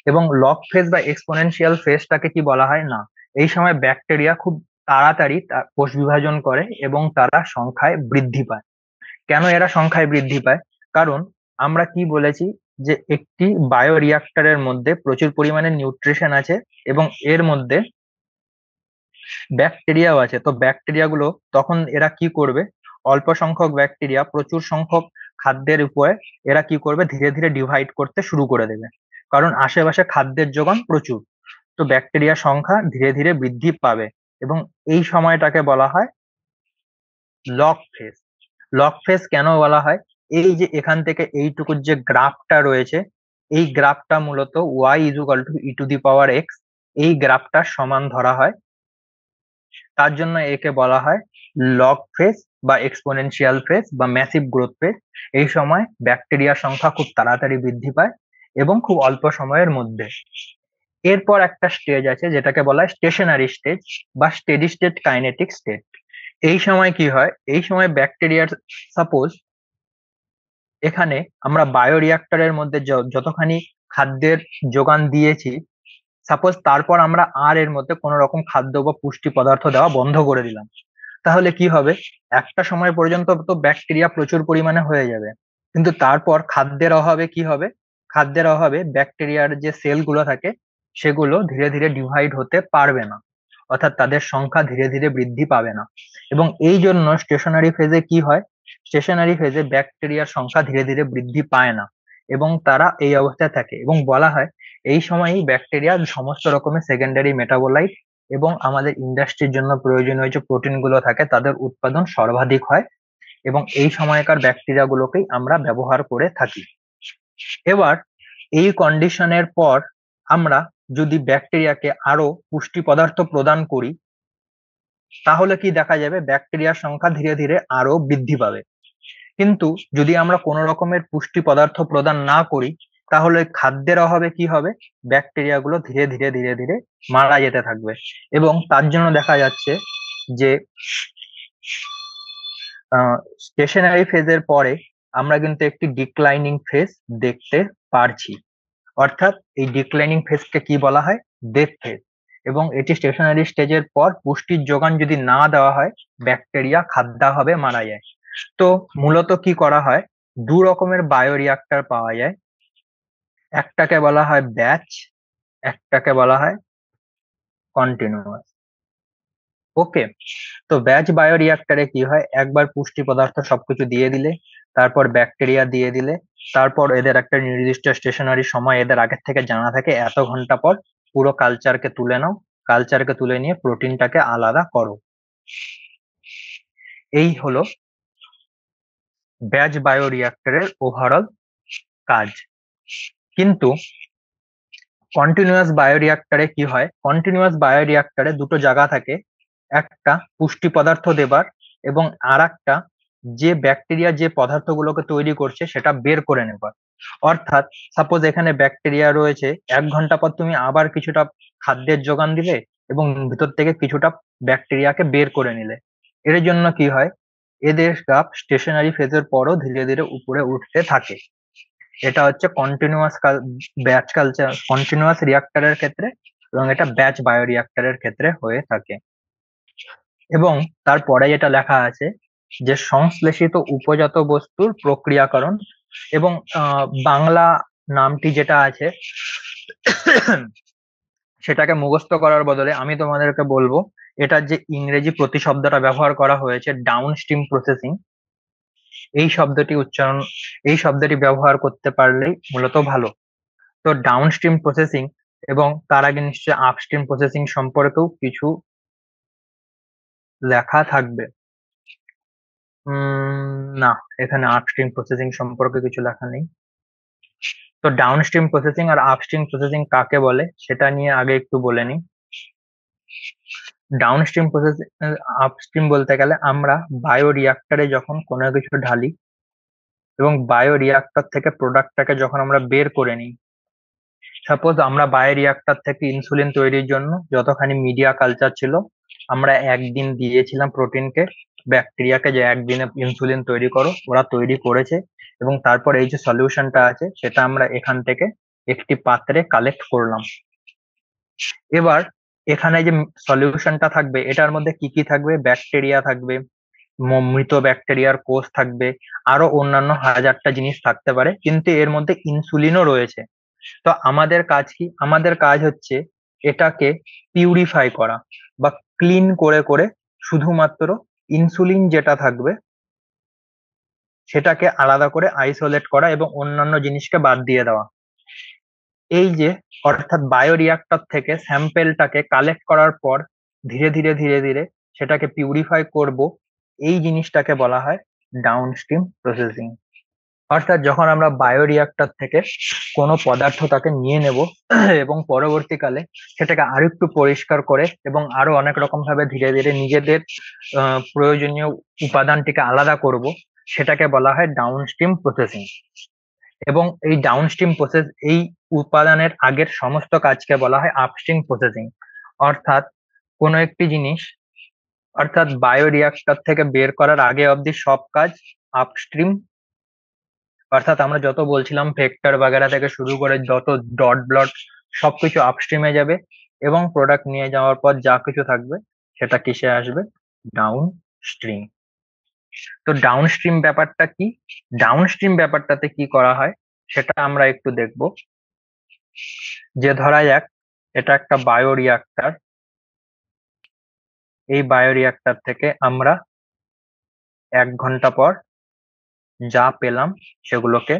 এবং লগ ফেজ বা এক্সপোনেনশিয়াল ফেজটাকে কি বলা হয় না, এই সময় ব্যাকটেরিয়া খুব তাড়াতাড়ি কোষ বিভাজন করে এবং তারা সংখ্যায় বৃদ্ধি পায়। কেন এরা সংখ্যায় বৃদ্ধি পায়? কারণ আমরা কি বলেছি যে একটি বায়োরিয়াক্টরের মধ্যে প্রচুর পরিমাণে নিউট্রিশন আছে এবং এর মধ্যে ব্যাকটেরিয়াও আছে। তো ব্যাকটেরিয়া গুলো তখন এরা কি করবে, অল্প সংখ্যক ব্যাকটেরিয়া প্রচুর সংখ্যক খাদ্যের উপরে এরা কি করবে, ধীরে ধীরে ডিভাইড করতে শুরু করে দেবে, কারণ আশেপাশে খাদ্যের যোগান প্রচুর। তো ব্যাকটেরিয়ার সংখ্যা ধীরে ধীরে বৃদ্ধি পাবে এবং এই সময়টাকে বলা হয় লগ ফেজ। লগ ফেজ কেন বলা হয়? এই যে এখান থেকে এইটুকুর যে গ্রাফটা রয়েছে, এই গ্রাফটা মূলত y = e⁻x, এই গ্রাফটার সমান ধরা হয়। তার জন্য একে বলা হয় লগ ফেজ বা এক্সপোনেনশিয়াল ফেজ বা ম্যাসিভ গ্রোথ ফেজ। এই সময় ব্যাকটেরিয়ার সংখ্যা খুব তাড়াতাড়ি বৃদ্ধি পায় এবং খুব অল্প সময়ের মধ্যে। এরপর একটা স্টেজ আছে যেটাকে বলা হয় স্টেশনারি স্টেজ বা স্টেডি স্টেট কাইনেটিক স্টেট। এই সময় কি হয়, এই সময় ব্যাকটেরিয়ার, সাপোজ এখানে আমরা বায়োরিয়াক্টরের মধ্যে যতখানি খাদ্যের যোগান দিয়েছি, সাপোজ তারপর আমরা আর এর মধ্যে কোনো রকম খাদ্য বা পুষ্টি পদার্থ দেওয়া বন্ধ করে দিলাম, তাহলে কি হবে, একটা সময় পর্যন্ত তো ব্যাকটেরিয়া প্রচুর পরিমাণে হয়ে যাবে, কিন্তু তারপর খাদ্যের অভাবে কি হবে, খাদ্যের অভাবে ব্যাকটেরিয়ার যে সেলগুলো থাকে সেগুলো ধীরে ধীরে ডিভাইড হতে পারবে না, অর্থাৎ তাদের সংখ্যা ধীরে ধীরে বৃদ্ধি পাবে না। এবং এই জন্য স্টেশনারি ফেজে কি হয়, স্টেশনারি ফেজে ব্যাকটেরিয়ার সংখ্যা ধীরে ধীরে বৃদ্ধি পায় না এবং তারা এই অবস্থায় থাকে, এবং বলা হয় এই সময়ই ব্যাকটেরিয়া সমস্ত রকমের সেকেন্ডারি মেটাবোলাইট এবং আমাদের ইন্ডাস্ট্রির জন্য প্রয়োজনীয় যে প্রোটিন গুলো থাকে তাদের উৎপাদন সর্বাধিক হয়, এবং এই সময়কার ব্যাকটেরিয়া গুলোকেই আমরা ব্যবহার করে থাকি। এবার এই কন্ডিশনের পর আমরা যদি ব্যাকটেরিয়াকে আরো পুষ্টি পদার্থ প্রদান করি, তাহলে কি দেখা যাবে, ব্যাকটেরিয়ার সংখ্যা ধীরে ধীরে আরো বৃদ্ধি পাবে। কিন্তু যদি আমরা কোনো রকমের পুষ্টি পদার্থ প্রদান না করি, তাহলে খাদ্যের অভাবে কি হবে, ব্যাকটেরিয়া গুলো ধীরে ধীরে ধীরে ধীরে মারা যেতে থাকবে। এবং তার জন্য দেখা যাচ্ছে যে স্টেশনারি ফেজের পরে আমরা কিন্তু একটি ডিক্লাইনিং ফেজ দেখতে পারছি, অর্থাৎ এই ডিক্লাইনিং ফেজকে কি বলা হয়, ডেথ ফেজ। এবং এটি স্টেশনারি স্টেজের পর পুষ্টির যোগান যদি না দেওয়া হয়, ব্যাকটেরিয়া খাদ্যাভাবে মারা যায়। তো মূলত কি করা হয়, দু রকমের বায়োরিয়াক্টর পাওয়া যায়, একটাকে বলা হয় ব্যাচ, একটাকে বলা হয় কন্টিনিউয়াস। ওকে, তো ব্যাচ বায়োরিয়াক্টরে কি হয়, একবার পুষ্টি পদার্থ সবকিছু দিয়ে দিলে, তারপর ব্যাকটেরিয়া দিয়ে দিলে, তারপর এদের একটা নির্দিষ্ট স্টেশনারি সময় এদের আগের থেকে জানা থাকে, এত ঘন্টা পর পুরো কালচারকে তুলে নাও, কালচারকে তুলে নিয়ে প্রোটিনটাকে আলাদা করো। এই হলো ব্যাচ বায়োরিয়াক্টরের ওভারঅল কাজ। কিন্তু কন্টিনিউয়াস বায়োরিয়াক্টরে কি হয়, কন্টিনিউয়াস বায়োরিয়াক্টরে দুটো জায়গা থাকে, একটা পুষ্টি পদার্থ দেবার এবং আরেকটা যে ব্যাকটেরিয়া যে পদার্থগুলোকে তৈরি করছে সেটা বের করে নেবার। অর্থাৎ সাপোজ এখানে ব্যাকটেরিয়া রয়েছে, 1 ঘন্টা পর তুমি আবার কিছুটা খাদ্যের যোগান দিলে এবং ভিতর থেকে কিছুটা ব্যাকটেরিয়াকে বের করে নিলে। এর জন্য কি হয়, এদের গ্রাফ স্টেশনারি ফেজের পরও ধীরে ধীরে উপরে উঠতে থাকে। এটা হচ্ছে কন্টিনিউয়াস ব্যাচ কালচার, কন্টিনিউয়াস রিয়াক্টরের ক্ষেত্রে, এবং এটা ব্যাচ বায়োরিয়াক্টরের ক্ষেত্রে হয়ে থাকে। এবং তারপরে যেটা লেখা আছে যে সংশ্লেষিত উপজাত বস্তুর প্রক্রিয়াকরণ, এবং বাংলা নামটি যেটা আছে সেটাকে মুখস্থ করার বদলে আমি তোমাদেরকে বলবো এটার যে ইংরেজি প্রতিশব্দটা ব্যবহার করা হয়েছে ডাউনস্ট্রিম প্রসেসিং, এই শব্দটি উচ্চারণ, এই শব্দটি ব্যবহার করতে পারলেই মূলত ভালো। তো ডাউনস্ট্রিম প্রসেসিং, এবং তার আগে নিশ্চয়ই আপস্ট্রিম প্রসেসিং সম্পর্কেও কিছু লেখা থাকবে। না, এখানে আপস্ট্রিম প্রসেসিং সম্পর্কে কিছু লেখা নেই। তো ডাউনস্ট্রিম প্রসেসিং আর আপস্ট্রিম প্রসেসিং কাকে বলে সেটা নিয়ে আগে একটু বলে নিই। ডাউনস্ট্রিম প্রসেসিং, আপস্ট্রিম বলতে গেলে আমরা বায়ো রিয়াক্টরে যখন কোনো কিছু ঢালি এবং বায়ো রিয়াক্টর থেকে প্রোডাক্টটাকে যখন আমরা বের করে নিই, সাপোজ আমরা বায়ো রিয়াক্টর থেকে ইনসুলিন তৈরির জন্য যতখানি মিডিয়া কালচার ছিল আমরা একদিন দিয়েছিলাম প্রোটিনকে, ব্যাকটেরিয়াকে যে একদিনে ইনসুলিন তৈরি করো, ওরা তৈরি করেছে, এবং তারপর এই যে সলিউশনটা আছে সেটা আমরা এখান থেকে একটি পাত্রে কালেক্ট করলাম। এবার এখানে যে সলিউশনটা থাকবে এটার মধ্যে কি কি থাকবে, ব্যাকটেরিয়া থাকবে, মৃত ব্যাকটেরিয়ার কোষ থাকবে, আরো অন্যান্য হাজারটা জিনিস থাকতে পারে, কিন্তু এর মধ্যে ইনসুলিনও রয়েছে। তো আমাদের কাজ কি, আমাদের কাজ হচ্ছে এটাকে পিউরিফাই করা বা ক্লিন করে করে শুধুমাত্র ইনসুলিন যেটা থাকবে সেটাকে আলাদা করে আইসোলেট করা এবং অন্যান্য জিনিসকে বাদ দিয়ে দেওয়া। এই যে অর্থাৎ বায়োরিয়াক্টর থেকে স্যাম্পেলটাকে কালেক্ট করার পর ধীরে ধীরে ধীরে ধীরে সেটাকে পিউরিফাই করব, এই জিনিসটাকে বলা হয় ডাউনস্ট্রিম প্রসেসিং। অর্থাৎ যখন আমরা বায়োরিয়াক্টর থেকে কোনো পদার্থটাকে নিয়ে নেব এবং পরবর্তীকালে সেটাকে আরো একটু পরিষ্কার করে এবং আরো অনেক রকম ভাবে ধীরে ধীরে নিজেদের প্রয়োজনীয় উপাদানটিকে আলাদা করব, সেটাকে বলা হয় ডাউনস্ট্রিম প্রসেসিং। এবং এই ডাউনস্ট্রিম প্রসেস, এই উপাদানের আগের সমস্ত কাজকে বলা হয় আপস্ট্রিম প্রসেসিং। অর্থাৎ কোনো একটি জিনিস, অর্থাৎ বায়োরিয়াক্টর থেকে বের করার আগে অবধি সব কাজ আপস্ট্রিম। অর্থাৎ আমরা যত বলছিলাম ভেক্টর বাগেরা থেকে শুরু করে যত ডট ব্লট সবকিছু আপস্ট্রিমে যাবে, এবং প্রোডাক্ট নিয়ে যাওয়ার পর যা কিছু থাকবে সেটা কিসে আসবে, ডাউন স্ট্রিম। তো ডাউনস্ট্রিম ব্যাপারটা কি, ডাউনস্ট্রিম ব্যাপারটাতে কি করা হয় সেটা আমরা একটু দেখব। যে ধরা যাক এটা একটা বায়োরিয়াক্টর, এই বায়োরিয়াক্টর থেকে আমরা 1 ঘন্টা পর যা পেলাম সেগুলোকে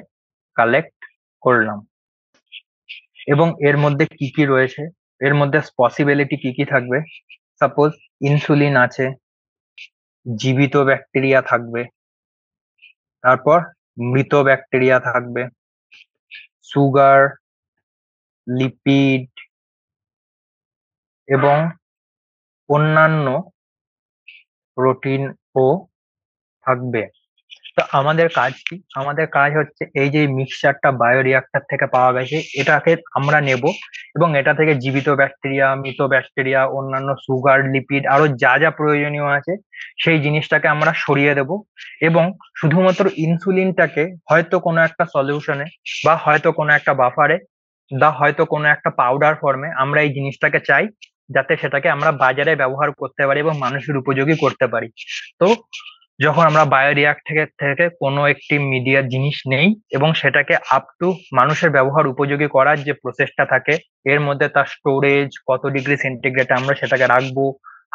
কালেক্ট করলাম, এবং এর মধ্যে কি কি রয়েছে, এর মধ্যে পসিবিলিটি কি কি থাকবে। সাপোজ ইনসুলিন আছে, জীবিত ব্যাকটেরিয়া থাকবে, তারপর মৃত ব্যাকটেরিয়া থাকবে, সুগার, লিপিড এবং অন্যান্য প্রোটিন ও থাকবে। তো আমাদের কাজ কি, আমাদের কাজ হচ্ছে এই যে মিক্সচারটা বায়োরিয়াক্টর থেকে পাওয়া গেছে এটাকে আমরা নেব এবং এটা থেকে জীবিত ব্যাকটেরিয়া, মৃত ব্যাকটেরিয়া, অন্যান্য সুগার, লিপিড আরো যা যা প্রয়োজনীয় আছে সেই জিনিসটাকে আমরা সরিয়ে দেব, এবং শুধুমাত্র ইনসুলিনটাকে হয়তো কোনো একটা সলিউশনে বা হয়তো কোনো একটা বাফারে বা হয়তো কোনো একটা পাউডার ফর্মে আমরা এই জিনিসটাকে চাই, যাতে সেটাকে আমরা বাজারে ব্যবহার করতে পারি এবং মানুষের উপযোগী করতে পারি। তো যখন আমরা বায়োরিয়াক্ট থেকে থেকে কোনো একটি মিডিয়া জিনিস নেই এবং সেটাকে আপ টু মানুষের ব্যবহার উপযোগী করার যে প্রসেসটা থাকে, এর মধ্যে তার স্টোরেজ কত ডিগ্রি সেন্টিগ্রেডে আমরা সেটাকে রাখবো,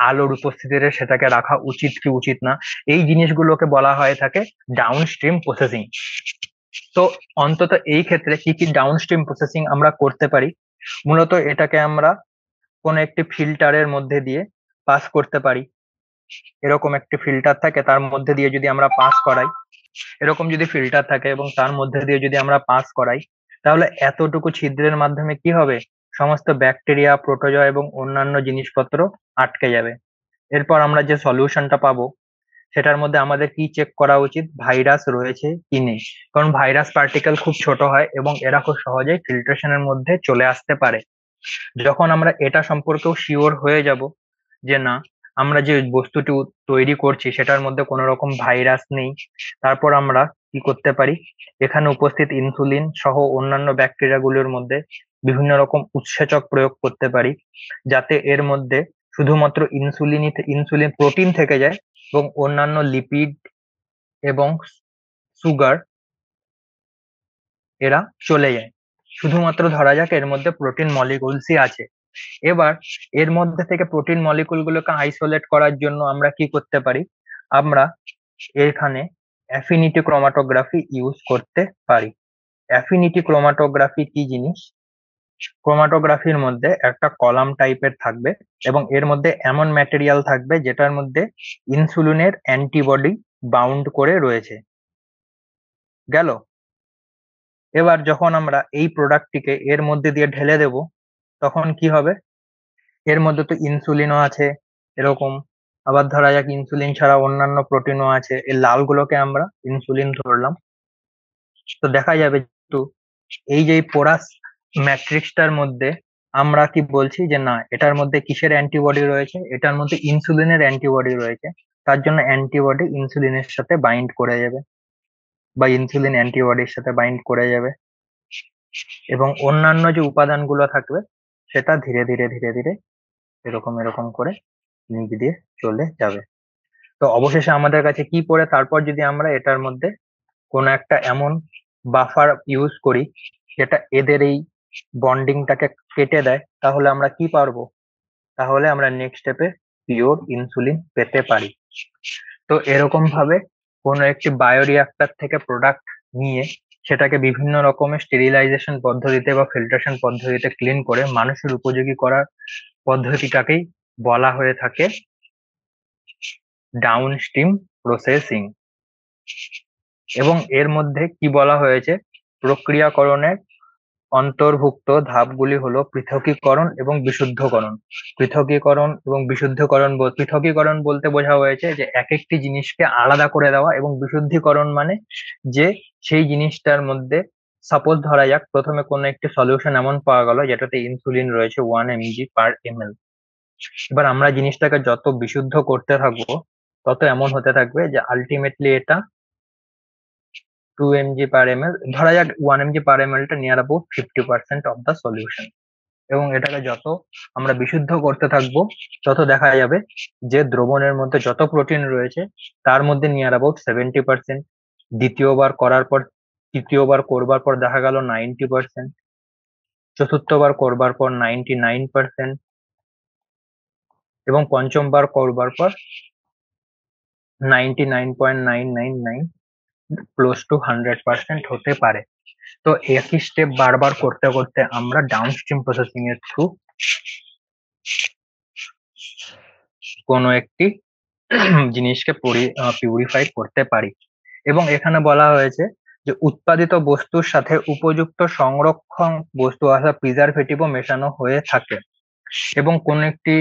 আলোর উপস্থিতিতে সেটাকে রাখা উচিত কি উচিত না, এই জিনিসগুলোকে বলা হয়ে থাকে ডাউনস্ট্রিম প্রসেসিং। তো অন্তত এই ক্ষেত্রে কি কি ডাউনস্ট্রিম প্রসেসিং আমরা করতে পারি, মূলত এটাকে আমরা কোনো একটি ফিল্টারের মধ্যে দিয়ে পাস করতে পারি। এরকম একটি ফিল্টার থাকে, তার মধ্যে দিয়ে যদি আমরা পাস করাই, এরকম যদি ফিল্টার থাকে এবং তার মধ্যে দিয়ে যদি আমরা পাস করাই, তাহলে এতটুকু ছিদ্রের মাধ্যমে কি হবে, সমস্ত ব্যাকটেরিয়া, প্রোটোজোয়া এবং অন্যান্য জিনিসপত্র আটকে যাবে। এরপর আমরা যে সলিউশনটা পাবো সেটার মধ্যে আমাদের কি চেক করা উচিত, ভাইরাস রয়েছে কি নেই। কারণ ভাইরাস পার্টিকেল খুব ছোট হয় এবং এরা খুব সহজেই ফিল্ট্রেশনের মধ্যে চলে আসতে পারে। যখন আমরা এটা সম্পর্কেও শিওর হয়ে যাব যে না, আমরা যে বস্তুটি তৈরি করছি সেটার মধ্যে কোনো রকম ভাইরাস নেই, তারপর আমরা কি করতে পারি, এখানে উপস্থিত ইনসুলিন সহ অন্যান্য ব্যাকটেরিয়া গুলোর মধ্যে বিভিন্ন রকম উৎসেচক প্রয়োগ করতে পারি, যাতে এর মধ্যে শুধুমাত্র ইনসুলিন প্রোটিন থেকে যায় এবং অন্যান্য লিপিড এবং সুগার এরা চলে যায়। শুধুমাত্র ধরা যাক এর মধ্যে প্রোটিন মলিকুলসই আছে। এবার এর মধ্যে থেকে প্রোটিন মলিকুল গুলোকে আইসোলেট করার জন্য আমরা কি করতে পারি, আমরা এখানে অ্যাফিনিটি ক্রোমাটোগ্রাফি ইউজ করতে পারি। অ্যাফিনিটি ক্রোমাটোগ্রাফি কি জিনিস, ক্রোমাটোগ্রাফির মধ্যে একটা কলাম টাইপের থাকবে এবং এর মধ্যে এমন ম্যাটেরিয়াল থাকবে যেটার মধ্যে ইনসুলিনের অ্যান্টিবডি বাউন্ড করে রয়েছে। গেল। এবার যখন আমরা এই প্রোডাক্টটিকে এর মধ্যে দিয়ে ঢেলে দেব তখন কি হবে, এর মধ্যে তো ইনসুলিনও আছে এরকম, আবার ধরা যাক ইনসুলিন ছাড়া অন্যান্য প্রোটিনও আছে, এই লালগুলোকে আমরা ইনসুলিন ধরলাম। তো দেখা যাবে কিন্তু এই যে পোরাস ম্যাট্রিক্সটার মধ্যে আমরা কি বলছি যে না, এটার মধ্যে কিসের অ্যান্টিবডি রয়েছে, এটার মধ্যে ইনসুলিনের অ্যান্টিবডি রয়েছে, তার জন্য অ্যান্টিবডি ইনসুলিনের সাথে বাইন্ড করে যাবে বা ইনসুলিন অ্যান্টিবডির সাথে বাইন্ড করে যাবে, এবং অন্যান্য যে উপাদানগুলো থাকবে সেটা ধীরে ধীরে ধীরে ধীরে এরকম এরকম করে নিচ দিয়ে চলে যাবে। তো অবশেষে আমাদের কাছে কি পড়ে, তারপর যদি আমরা এটার মধ্যে কোনো একটা এমন বাফার ইউজ করি যেটা এদের এই বন্ডিংটাকে কেটে দেয়, তাহলে আমরা কি পারবো, তাহলে আমরা নেক্সট স্টেপে পিওর ইনসুলিন পেতে পারি। তো এরকম ভাবে কোনো একটি বায়োরিয়াক্টর থেকে প্রোডাক্ট নিয়ে সেটাকে বিভিন্ন রকমের স্টেরিলাইজেশন পদ্ধতিতে বা ফিল্ট্রেশন পদ্ধতিতে ক্লিন করে মানুষের উপযোগী করার পদ্ধতিটাকেই বলা হয়ে থাকে ডাউনস্ট্রিম প্রসেসিং। এবং এর মধ্যে কি বলা হয়েছে, প্রক্রিয়াকরণের অন্তর্ভুক্ত ধাপগুলি হলো পৃথকীকরণ এবং বিশুদ্ধকরণ। পৃথকীকরণ বলতে বোঝা হয়েছে যে এক একটি জিনিসকে আলাদা করে দেওয়া, এবং বিশুদ্ধিকরণ মানে যে সেই জিনিসটার মধ্যে সাপোজ ধরা যাক প্রথমে কোনো একটি সলিউশন এমন পাওয়া গেল যেটাতে ইনসুলিন রয়েছে 1 mg/ml। এবার আমরা জিনিসটাকে যত বিশুদ্ধ করতে থাকবো তত এমন হতে থাকবে যে আলটিমেটলি এটা 2 mg/ml, ধরা যাক 1 mg/ml টা near about 50% of the solution. এবং এটাকে যত আমরা বিশুদ্ধ করতে থাকবো তত দেখা যাবে যে দ্রবণের মধ্যে যত প্রোটিন রয়েছে তার মধ্যে নিয়ার অ্যাবাউট 70%। দ্বিতীয়বার করার পর, তৃতীয়বার করবার পর দেখা গেল 90%, চতুর্থবার করবার পর 99%, এবং পঞ্চমবার করবার পর 99.999 ক্লোজ টু 100% হতে পারে। তো একই স্টেপ বারবার করতে করতে আমরা ডাউনস্ট্রিম প্রসেসিং এর থ্রু কোনো একটি জিনিসকে পিউরিফাই করতে পারি। এবং এখানে বলা হয়েছে যে উৎপাদিত বস্তুর সাথে উপযুক্ত সংরক্ষণ বস্তু অর্থাৎ প্রিজারভেটিভও মেশানো হয়ে থাকে। এবং কোন একটি,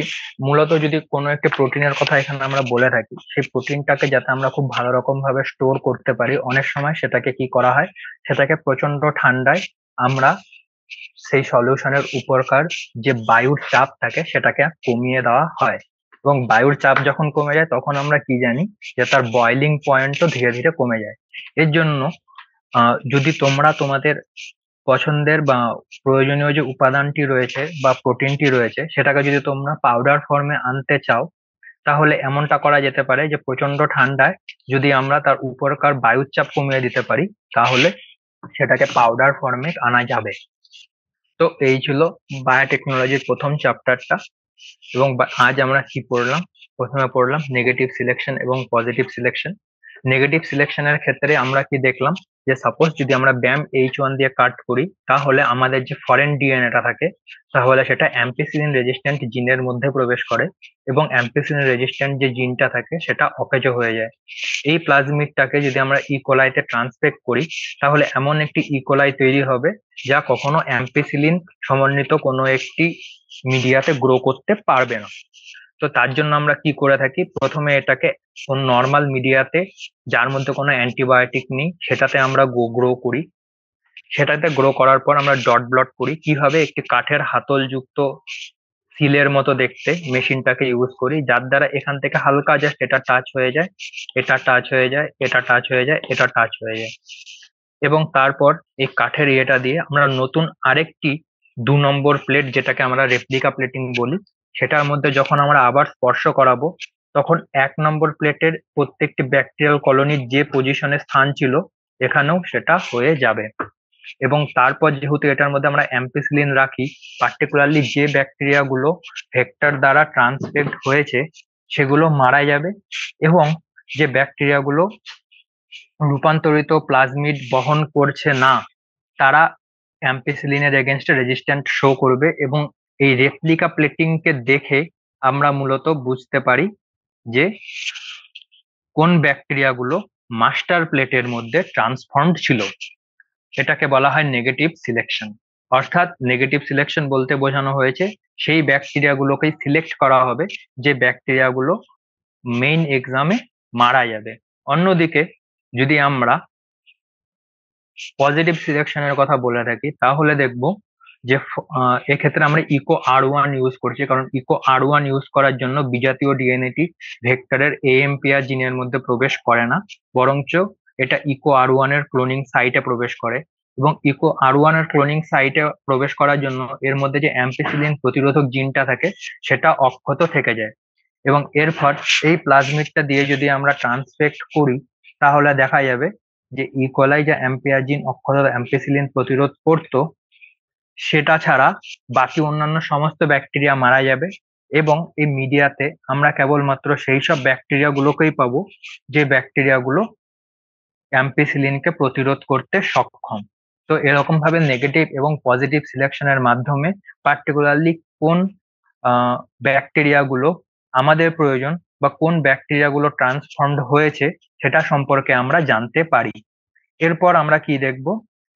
মূলত যদি কোনো একটি প্রোটিনের কথা এখানে আমরা বলে থাকি, সেই প্রোটিনটাকে যাতে আমরা খুব ভালো রকম ভাবে স্টোর করতে পারি, অনেক সময় সেটাকে কি করা হয়, সেটাকে প্রচন্ড ঠান্ডায় আমরা সেই সলিউশনের উপরকার যে বায়ুর চাপ থাকে সেটাকে কমিয়ে দেওয়া হয়। এবং বায়ুর চাপ যখন কমে যায় তখন আমরা কি জানি যে তার বয়লিং পয়েন্টও ধীরে ধীরে কমে যায়। এর জন্য যদি তোমরা তোমাদের পছন্দের বা প্রয়োজনীয় যে উপাদানটি রয়েছে বা প্রোটিনটি রয়েছে সেটাকে যদি তোমরা পাউডার ফর্মে আনতে চাও, তাহলে এমনটা করা যেতে পারে যে প্রচন্ড ঠান্ডায় যদি আমরা তার উপরকার বায়ুর চাপ কমিয়ে দিতে পারি তাহলে সেটাকে পাউডার ফর্মে আনা যাবে। তো এই ছিল বায়োটেকনোলজির প্রথম চ্যাপ্টারটা। এবং আজ আমরা কি পড়লাম, প্রথমে পড়লাম নেগেটিভ সিলেকশন এবং পজিটিভ সিলেকশন। নেগেটিভ সিলেকশনের ক্ষেত্রে আমরা কি দেখলাম, যে সাপোজ যদি আমরা BAM-H1 দিয়ে কাট করি তাহলে আমাদের যে ফরেন ডিএনএটা থাকে তাহলে সেটা অ্যাম্পিসিলিন রেজিস্ট্যান্ট জিনের মধ্যে প্রবেশ করে, এবং অ্যাম্পিসিলিন রেজিস্ট্যান্ট যে জিনটা থাকে সেটা অকেজো হয়ে যায়। এই প্লাজমিডটাকে যদি আমরা ইকোলাইতে ট্রান্সফেক্ট করি তাহলে এমন একটি ইকোলাই তৈরি হবে যা কখনো অ্যাম্পিসিলিন সমন্বিত কোনো একটি মিডিয়াতে গ্রো করতে পারবে না। তো তার জন্য আমরা কি করে থাকি, প্রথমে এটাকে নর্মাল মিডিয়াতে যার মধ্যে কোনো অ্যান্টিবায়োটিক নেই সেটাতে আমরা গ্রো করি। সেটাতে গ্রো করার পর আমরা ডট ব্লট করি, কিভাবে একটি কাঠের হাতল যুক্ত সিলের মতো দেখতে মেশিনটাকে ইউজ করি, যার দ্বারা এখান থেকে হালকা জাস্ট এটা টাচ হয়ে যায়, এটা টাচ হয়ে যায়, এটা টাচ হয়ে যায়, এটা টাচ হয়ে যায়। এবং তারপর এই কাঠের ইয়েটা দিয়ে আমরা নতুন আরেকটি 2 নম্বর প্লেট, যেটাকে আমরা রেপ্লিকা প্লেটিং বলি, সেটার মধ্যে যখন আমরা আবার স্পর্শ করাবো তখন 1 নম্বর প্লেটের প্রত্যেকটি ব্যাকটেরিয়াল কলোনির যে পজিশনে স্থান ছিল এখানেও সেটা হয়ে যাবে। এবং তারপর যেহেতু এটার মধ্যে আমরা অ্যাম্পিসিলিন রাখি, পার্টিকুলারলি যে ব্যাকটেরিয়া গুলো ভেক্টর দ্বারা ট্রান্সফেক্ট হয়েছে সেগুলো মারা যাবে, এবং যে ব্যাকটেরিয়া গুলো রূপান্তরিত প্লাজমিড বহন করছে না তারা অ্যাম্পিসিলিনের এগেনস্টে রেজিস্ট্যান্ট শো করবে। এবং এই রেপ্লিকা প্লেটিং কে দেখে আমরা মূলত বুঝতে পারি যে কোন ব্যাকটেরিয়া গুলো মাস্টার প্লেটের মধ্যে ট্রান্সফর্মড ছিল। এটাকে বলা হয় নেগেটিভ সিলেকশন। অর্থাৎ নেগেটিভ সিলেকশন বলতে বোঝানো হয়েছে সেই ব্যাকটেরিয়া গুলোকেই সিলেক্ট করা হবে যে ব্যাকটেরিয়া গুলো মেইন এক্সামে মারা যাবে। অন্যদিকে যদি আমরা পজিটিভ সিলেকশনের কথা বলে থাকি তাহলে দেখবো যে এক্ষেত্রে আমরা ইকো-R1 ইউজ করছি, কারণ ইকো-R1 ইউজ করার জন্য বিজাতীয় ডিএনএটি ভেক্টরের AMPR জিনের মধ্যে প্রবেশ করে না, বরঞ্চ এটা ইকো-R1 এর ক্লোনিং সাইটে প্রবেশ করে। এবং আর1 এর ক্লোনিং সাইটে প্রবেশ করার জন্য এর মধ্যে যে অ্যাম্পিসিলিন প্রতিরোধক জিনটা থাকে সেটা অক্ষত থেকে যায়। এবং এরপর এই প্লাজমিডটা দিয়ে যদি আমরা ট্রান্সফেক্ট করি তাহলে দেখা যাবে যে ইকোলাই যে অ্যাম্পিয়ার জিন অক্ষত অ্যাম্পিসিলিন প্রতিরোধ করতো সেটা ছাড়া বাকি অন্যান্য সমস্ত ব্যাকটেরিয়া মারা যাবে। এবং এই মিডিয়াতে আমরা কেবলমাত্র সেই সব ব্যাকটেরিয়া গুলোকেই পাবো যে ব্যাকটেরিয়া গুলো অ্যাম্পিসিলিনকে প্রতিরোধ করতে সক্ষম। তো এরকম ভাবে নেগেটিভ এবং পজিটিভ সিলেকশনের মাধ্যমে পার্টিকুলারলি কোন ব্যাকটেরিয়া গুলো আমাদের প্রয়োজন বা কোন ব্যাকটেরিয়া গুলো ট্রান্সফর্মড হয়েছে সেটা সম্পর্কে আমরা জানতে পারি। এরপর আমরা কি দেখব?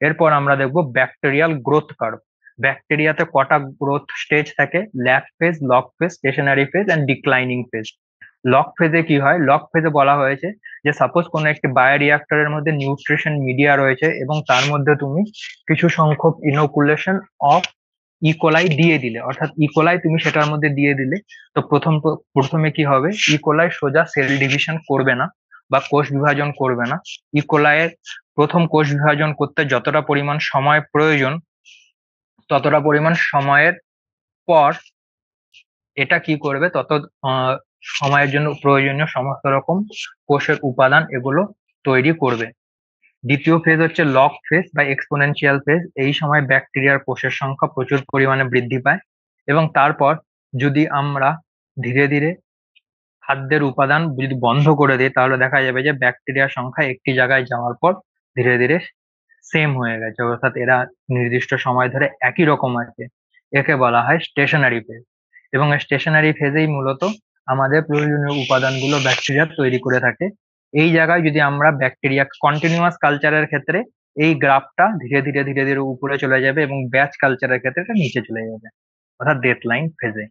এরপর আমরা দেখব ব্যাকটেরিয়াল গ্রোথ কার্ভ। ব্যাকটেরিয়াতে কটা গ্রোথ স্টেজ থাকে? Lag phase, log phase, stationary phase and declining phase. Log ফেজে কি হয়? লগ ফেজে বলা হয়েছে যে সাপোজ কোনো একটি বায়োরিয়াক্টরের মধ্যে নিউট্রিশন মিডিয়া রয়েছে এবং তার মধ্যে তুমি কিছু সংখ্যক ইনোকুলেশন অফ ইকোলাই দিয়ে দিলে, অর্থাৎ ইকোলাই তুমি সেটার মধ্যে দিয়ে দিলে। তো প্রথমে কি হবে? ইকোলাই সোজা সেল ডিভিশন করবে না বা কোষ বিভাজন করবে না। ইকোলাইয়ের প্রথম কোষ বিভাজন করতে যতটা পরিমাণ সময় প্রয়োজন ততটা পরিমাণ সময়ের পর এটা কি করবে? সময়ের জন্য প্রয়োজনীয় সমস্ত রকম কোষের উপাদান এগুলো তৈরি করবে। দ্বিতীয় ফেজ হচ্ছে লগ ফেজ বা এক্সপোনেনশিয়াল ফেজ। এই সময় ব্যাকটেরিয়ার কোষের সংখ্যা প্রচুর পরিমাণে বৃদ্ধি পায় এবং তারপর যদি আমরা ধীরে ধীরে খাদ্যের উপাদান যদি বন্ধ করে দিই তাহলে দেখা যাবে যে ব্যাকটেরিয়ার সংখ্যা একটি জায়গায় যাওয়ার পর ধীরে ধীরে সেম হয়ে গেছে, অর্থাৎ এরা নির্দিষ্ট সময় ধরে একই রকম আছে। একে বলা হয় স্টেশনারি ফেজ। এবং স্টেশনারি ফেজেই মূলত আমাদের প্রয়োজনীয় উপাদানগুলো ব্যাকটেরিয়া তৈরি করে থাকে। এই জায়গায় যদি আমরা ব্যাকটেরিয়া কন্টিনিউয়াস কালচারের ক্ষেত্রে এই গ্রাফটা ধীরে ধীরে ধীরে ধীরে উপরে চলে যাবে এবং ব্যাচ কালচারের ক্ষেত্রে এটা নিচে চলে যাবে, অর্থাৎ ডেথ লাইন ফেজে।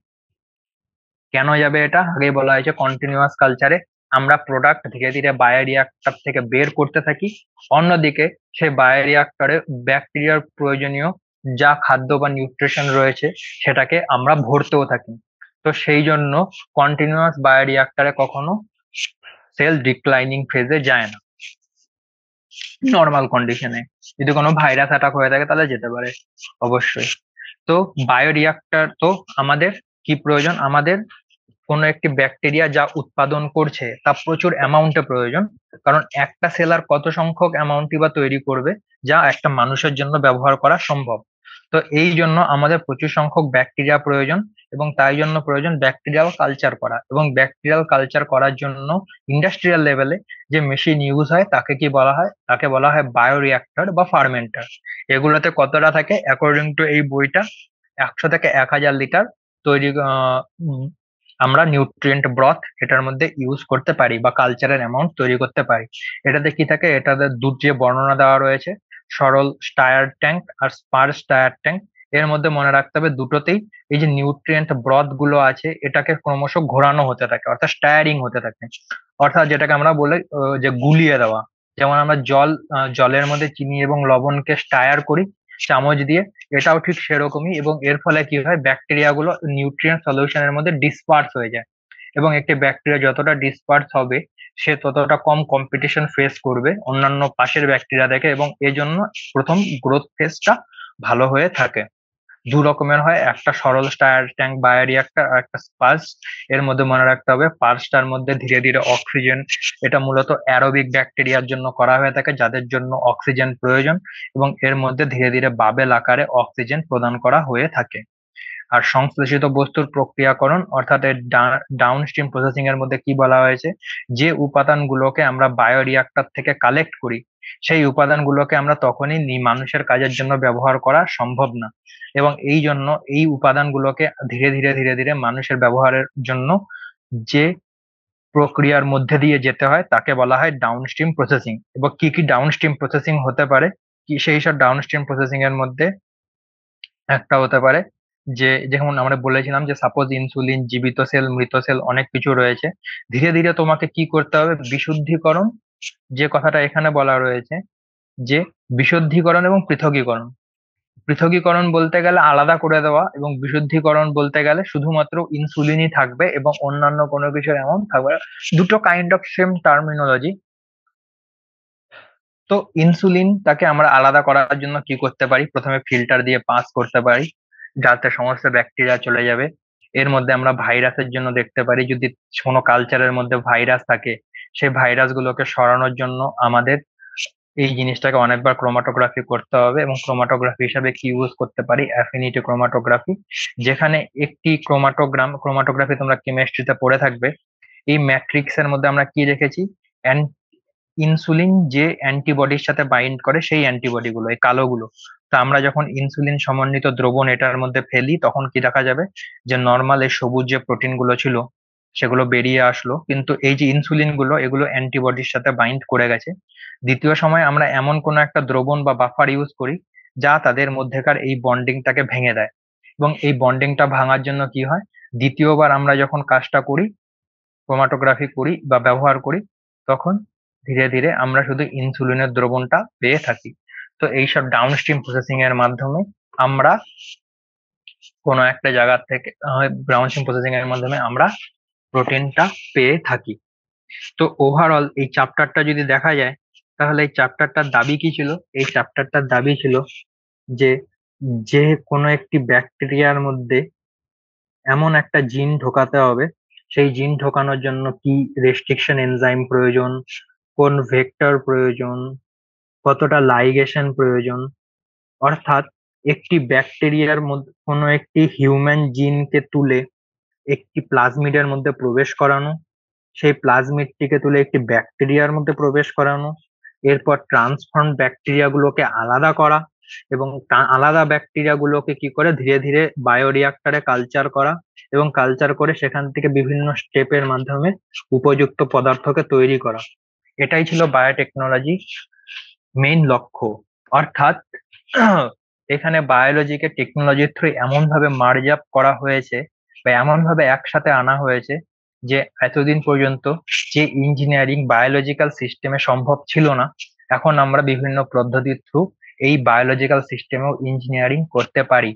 কেন যাবে এটা? আগেই বলা হয়েছে কন্টিনিউয়াস কালচারে আমরা প্রোডাক্ট ধীরে ধীরে বায়োরিয়াক্টর থেকে বের করতে থাকি, অন্যদিকে সেই বায়োরিয়াক্টরে ব্যাকটেরিয়ার প্রয়োজনীয় যা খাদ্য বা নিউট্রিশন রয়েছে সেটাকে আমরা ভরতেও থাকি। তো সেই জন্য কন্টিনিউয়াস বায়োরিয়াক্টরে কখনো সেল ডিক্লাইনিং ফেজে যায় না। নর্মাল কন্ডিশনে যদি কোনো ভাইরাস অ্যাটাক হয়ে থাকে তাহলে যেতে পারে অবশ্যই। তো বায়োরিয়াক্টর তো আমাদের কি প্রয়োজন? আমাদের কোনো একটি ব্যাকটেরিয়া যা উৎপাদন করছে তা প্রচুর অ্যামাউন্টে প্রয়োজন, কারণ একটা সেলার কত সংখ্যক অ্যামাউন্টই বা তৈরি করবে যা একটা মানুষের জন্য ব্যবহার করা সম্ভব। তো এই জন্য আমাদের প্রচুর সংখ্যক ব্যাকটেরিয়া প্রয়োজন এবং তাই জন্য প্রয়োজন ব্যাকটেরিয়াল কালচার করা। এবং ব্যাকটেরিয়াল কালচার করার জন্য ইন্ডাস্ট্রিয়াল লেভেলে যে মেশিন ইউজ হয় তাকে কি বলা হয়? তাকে বলা হয় বায়োরিয়াক্টর বা ফার্মেন্টার। এগুলোতে কতটা থাকে? অ্যাকর্ডিং টু এই বইটা 100 থেকে 1000 লিটার তৈরি আমরা নিউট্রিয়েন্ট ব্রথ এটার মধ্যে ইউজ করতে পারি বা কালচারের অ্যামাউন্ট তৈরি করতে পারি। এটাতে কি থাকে? এটাতে দুটো যে বর্ণনা দেওয়া রয়েছে, সরল স্টায়ার ট্যাঙ্ক আর স্পার স্টায়ার ট্যাঙ্ক। এর মধ্যে মনে রাখতে হবে দুটোতেই এই যে নিউট্রিয়েন্ট ব্রথ গুলো আছে এটাকে ক্রমশ ঘোরানো হতে থাকে, অর্থাৎ স্টায়ারিং হতে থাকে, অর্থাৎ যেটাকে আমরা বলি যে গুলিয়ে দেওয়া। যেমন আমরা জলের মধ্যে চিনি এবং লবণকে স্টায়ার করি চামচ দিয়ে, এটাও ঠিক সেরকমই। এবং এর ফলে কি হয়? ব্যাকটেরিয়া গুলো নিউট্রিয়েন্ট সলিউশনের মধ্যে ডিসপার্স হয়ে যায় এবং একটি ব্যাকটেরিয়া যতটা ডিসপার্স হবে সে ততটা কম কম্পিটিশন ফেস করবে অন্যান্য পাশের ব্যাকটেরিয়া থেকে এবং এজন্য প্রথম গ্রোথ ফেজটা ভালো হয়ে থাকে। দু রকমের হয়, একটা সরল স্টায়ার ট্যাঙ্ক বায়োরিয়াক্টর আর একটা স্পার্স। এর মধ্যে মনে রাখতে হবে পার্সটার মধ্যে ধীরে ধীরে অক্সিজেন, এটা মূলত অ্যারোবিক ব্যাকটেরিয়ার জন্য করা হয়ে থাকে যাদের জন্য অক্সিজেন প্রয়োজন, এবং এর মধ্যে ধীরে ধীরে বাবেল আকারে অক্সিজেন প্রদান করা হয়ে থাকে। আর সংশ্লেষিত বস্তুর প্রক্রিয়াকরণ অর্থাৎ এর ডাউনস্ট্রিম প্রসেসিং এর মধ্যে কি বলা হয়েছে? যে উপাদানগুলোকে আমরা বায়োরিয়াক্টর থেকে কালেক্ট করি সেই উপাদানগুলোকে আমরা তখনই মানুষের কাজের জন্য ব্যবহার করা সম্ভব না, এবং এই জন্য এই উপাদানগুলোকে ধীরে ধীরে ধীরে ধীরে মানুষের ব্যবহারের জন্য যে প্রক্রিয়ার মধ্যে দিয়ে যেতে হয় তাকে বলা হয় ডাউনস্ট্রিম প্রসেসিং। এবং কি কি ডাউনস্ট্রিম প্রসেসিং হতে পারে? কি সেই সব ডাউনস্ট্রিম প্রসেসিং এর মধ্যে একটা হতে পারে যে, যেমন আমরা বলেছিলাম যে সাপোজ ইনসুলিন, জীবিত সেল, মৃত সেল অনেক কিছু রয়েছে। ধীরে ধীরে তোমাকে কি করতে হবে? বিশুদ্ধিকরণ, যে কথাটা এখানে বলা রয়েছে যে বিশুদ্ধিকরণ এবং পৃথকীকরণ। পৃথকীকরণ বলতে গেলে আলাদা করে দেওয়া, এবং বিশুদ্ধিকরণ বলতে গেলে শুধুমাত্র ইনসুলিনই থাকবে এবং অন্যান্য কোনো কিছুর অ্যামাউন্ট থাকবে না। দুটো কাইন্ড অফ সেম টার্মিনোলজি। তো ইনসুলিনটাকে আমরা আলাদা করার জন্য কি করতে পারি, প্রথমে ফিল্টার দিয়ে পাস করতে পারি যাতে সমস্ত ব্যাকটেরিয়া চলে যাবে। এর মধ্যে আমরা ভাইরাসের জন্য দেখতে পারি, যদি কোনো কালচারের মধ্যে ভাইরাস থাকে সেই ভাইরাস গুলোকে সরানোর জন্য আমাদের এই জিনিসটাকে অনেকবার ক্রোমাটোগ্রাফি করতে হবে। এবং ক্রোমাটোগ্রাফি হিসাবে কি ইউজ করতে পারি, অ্যাফিনিটি ক্রোমাটোগ্রাফি, যেখানে একটি ক্রোমাটোগ্রাফি তোমরা কেমিস্ট্রিতে পড়ে থাকবে। এই ম্যাট্রিক্স এর মধ্যে আমরা কি রেখেছি, ইনসুলিন যে অ্যান্টিবডির সাথে বাইন্ড করে সেই অ্যান্টিবডি গুলো, এই কালোগুলো। তো আমরা যখন ইনসুলিন সমন্বিত দ্রবণ এটার মধ্যে ফেলি তখন কি দেখা যাবে, যে নর্মাল এই সবুজ যে প্রোটিন গুলো ছিল সেগুলো বেরিয়ে আসলো, কিন্তু এই যে ইনসুলিন গুলো এগুলো অ্যান্টিবডির সাথে বাইন্ড করে গেছে। দ্বিতীয় সময় আমরা এমন কোনো একটা দ্রবণ বা বাফার ইউজ করি যা তাদের মধ্যেকার এই বন্ডিংটাকে ভেঙে দেয়। এবং এই বন্ডিংটা ভাঙার জন্য কি হয়, দ্বিতীয়বার আমরা যখন কাজটা করি, ক্রোমাটোগ্রাফি করি বা ব্যবহার করি, তখন ধীরে ধীরে আমরা শুধু ইনসুলিনের দ্রবণটা পেয়ে থাকি। তো এইসব ডাউনস্ট্রিম প্রসেসিং এর মাধ্যমে আমরা কোনো একটা জায়গা থেকে ডাউনস্ট্রিম প্রসেসিং এর মাধ্যমে আমরা প্রোটিনটা পেয়ে থাকি। তো ওভারঅল এই চ্যাপ্টারটা যদি দেখা যায়, তাহলে এই চ্যাপ্টারটার দাবি কি ছিল, এই চ্যাপ্টারটার দাবি ছিল যে যে কোনো একটি ব্যাকটেরিয়ার মধ্যে এমন একটা জিন ঢোকাতে হবে, সেই জিন ঢোকানোর জন্য কি রেস্ট্রিকশন এনজাইম প্রয়োজন, কোন ভেক্টর প্রয়োজন, কতটা লাইগেশন প্রয়োজন। অর্থাৎ একটি ব্যাকটেরিয়ার মধ্যে কোনো একটি হিউম্যান জিনকে তুলে একটি প্লাজমিডের মধ্যে প্রবেশ করানো, সেই প্লাজমিডটিকে তুলে একটি ব্যাকটেরিয়ার মধ্যে প্রবেশ করানো, এরপর ট্রান্সফর্ম ব্যাকটেরিয়া গুলোকে আলাদা করা, এবং আলাদা ব্যাকটেরিয়া গুলোকে কি করে ধীরে ধীরে বায়োরিয়াক্টরে কালচার করা, এবং কালচার করে সেখান থেকে বিভিন্ন স্টেপের মাধ্যমে উপযুক্ত পদার্থকে তৈরি করা। এটাই ছিল বায়োটেকনোলজি মেইন লক্ষ্য। অর্থাৎ এখানে বায়োলজিকে টেকনোলজির থ্রু এমন ভাবে মার্জ আপ করা হয়েছে বা এমন ভাবে একসাথে আনা হয়েছে যে এতদিন পর্যন্ত যে ইঞ্জিনিয়ারিং বায়োলজিক্যাল সিস্টেমে সম্ভব ছিল না, এখন আমরা বিভিন্ন পদ্ধতির থ্রু এই বায়োলজিক্যাল সিস্টেমেও ইঞ্জিনিয়ারিং করতে পারি।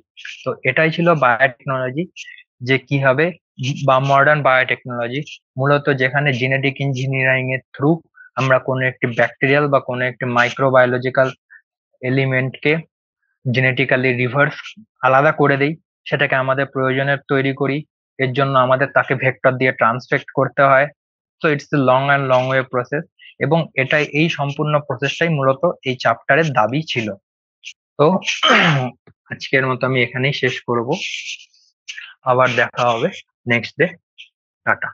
তো এটাই ছিল বায়োটেকনোলজি, যে কিভাবে বা মডার্ন বায়োটেকনোলজি মূলত যেখানে জেনেটিক ইঞ্জিনিয়ারিং এর থ্রু আমরা কোনো একটি ব্যাকটেরিয়াল বা কোনো একটি মাইক্রোবায়োলজিক্যাল এলিমেন্টকে জেনেটিক্যালি রিভার্স আলাদা করে দেই, সেটাকে আমাদের প্রয়োজনের তৈরি করি। এর জন্য আমাদের তাকে ভেক্টর দিয়ে ট্রান্সফেক্ট করতে হয়। তো it's a long and long way process, এবং এটাই এই সম্পূর্ণ প্রসেসটাই মূলত এই চ্যাপ্টারের দাবি ছিল। তো আজকের মতো আমি এখানেই শেষ করব, আবার দেখা হবে নেক্সট ডে। টাটা।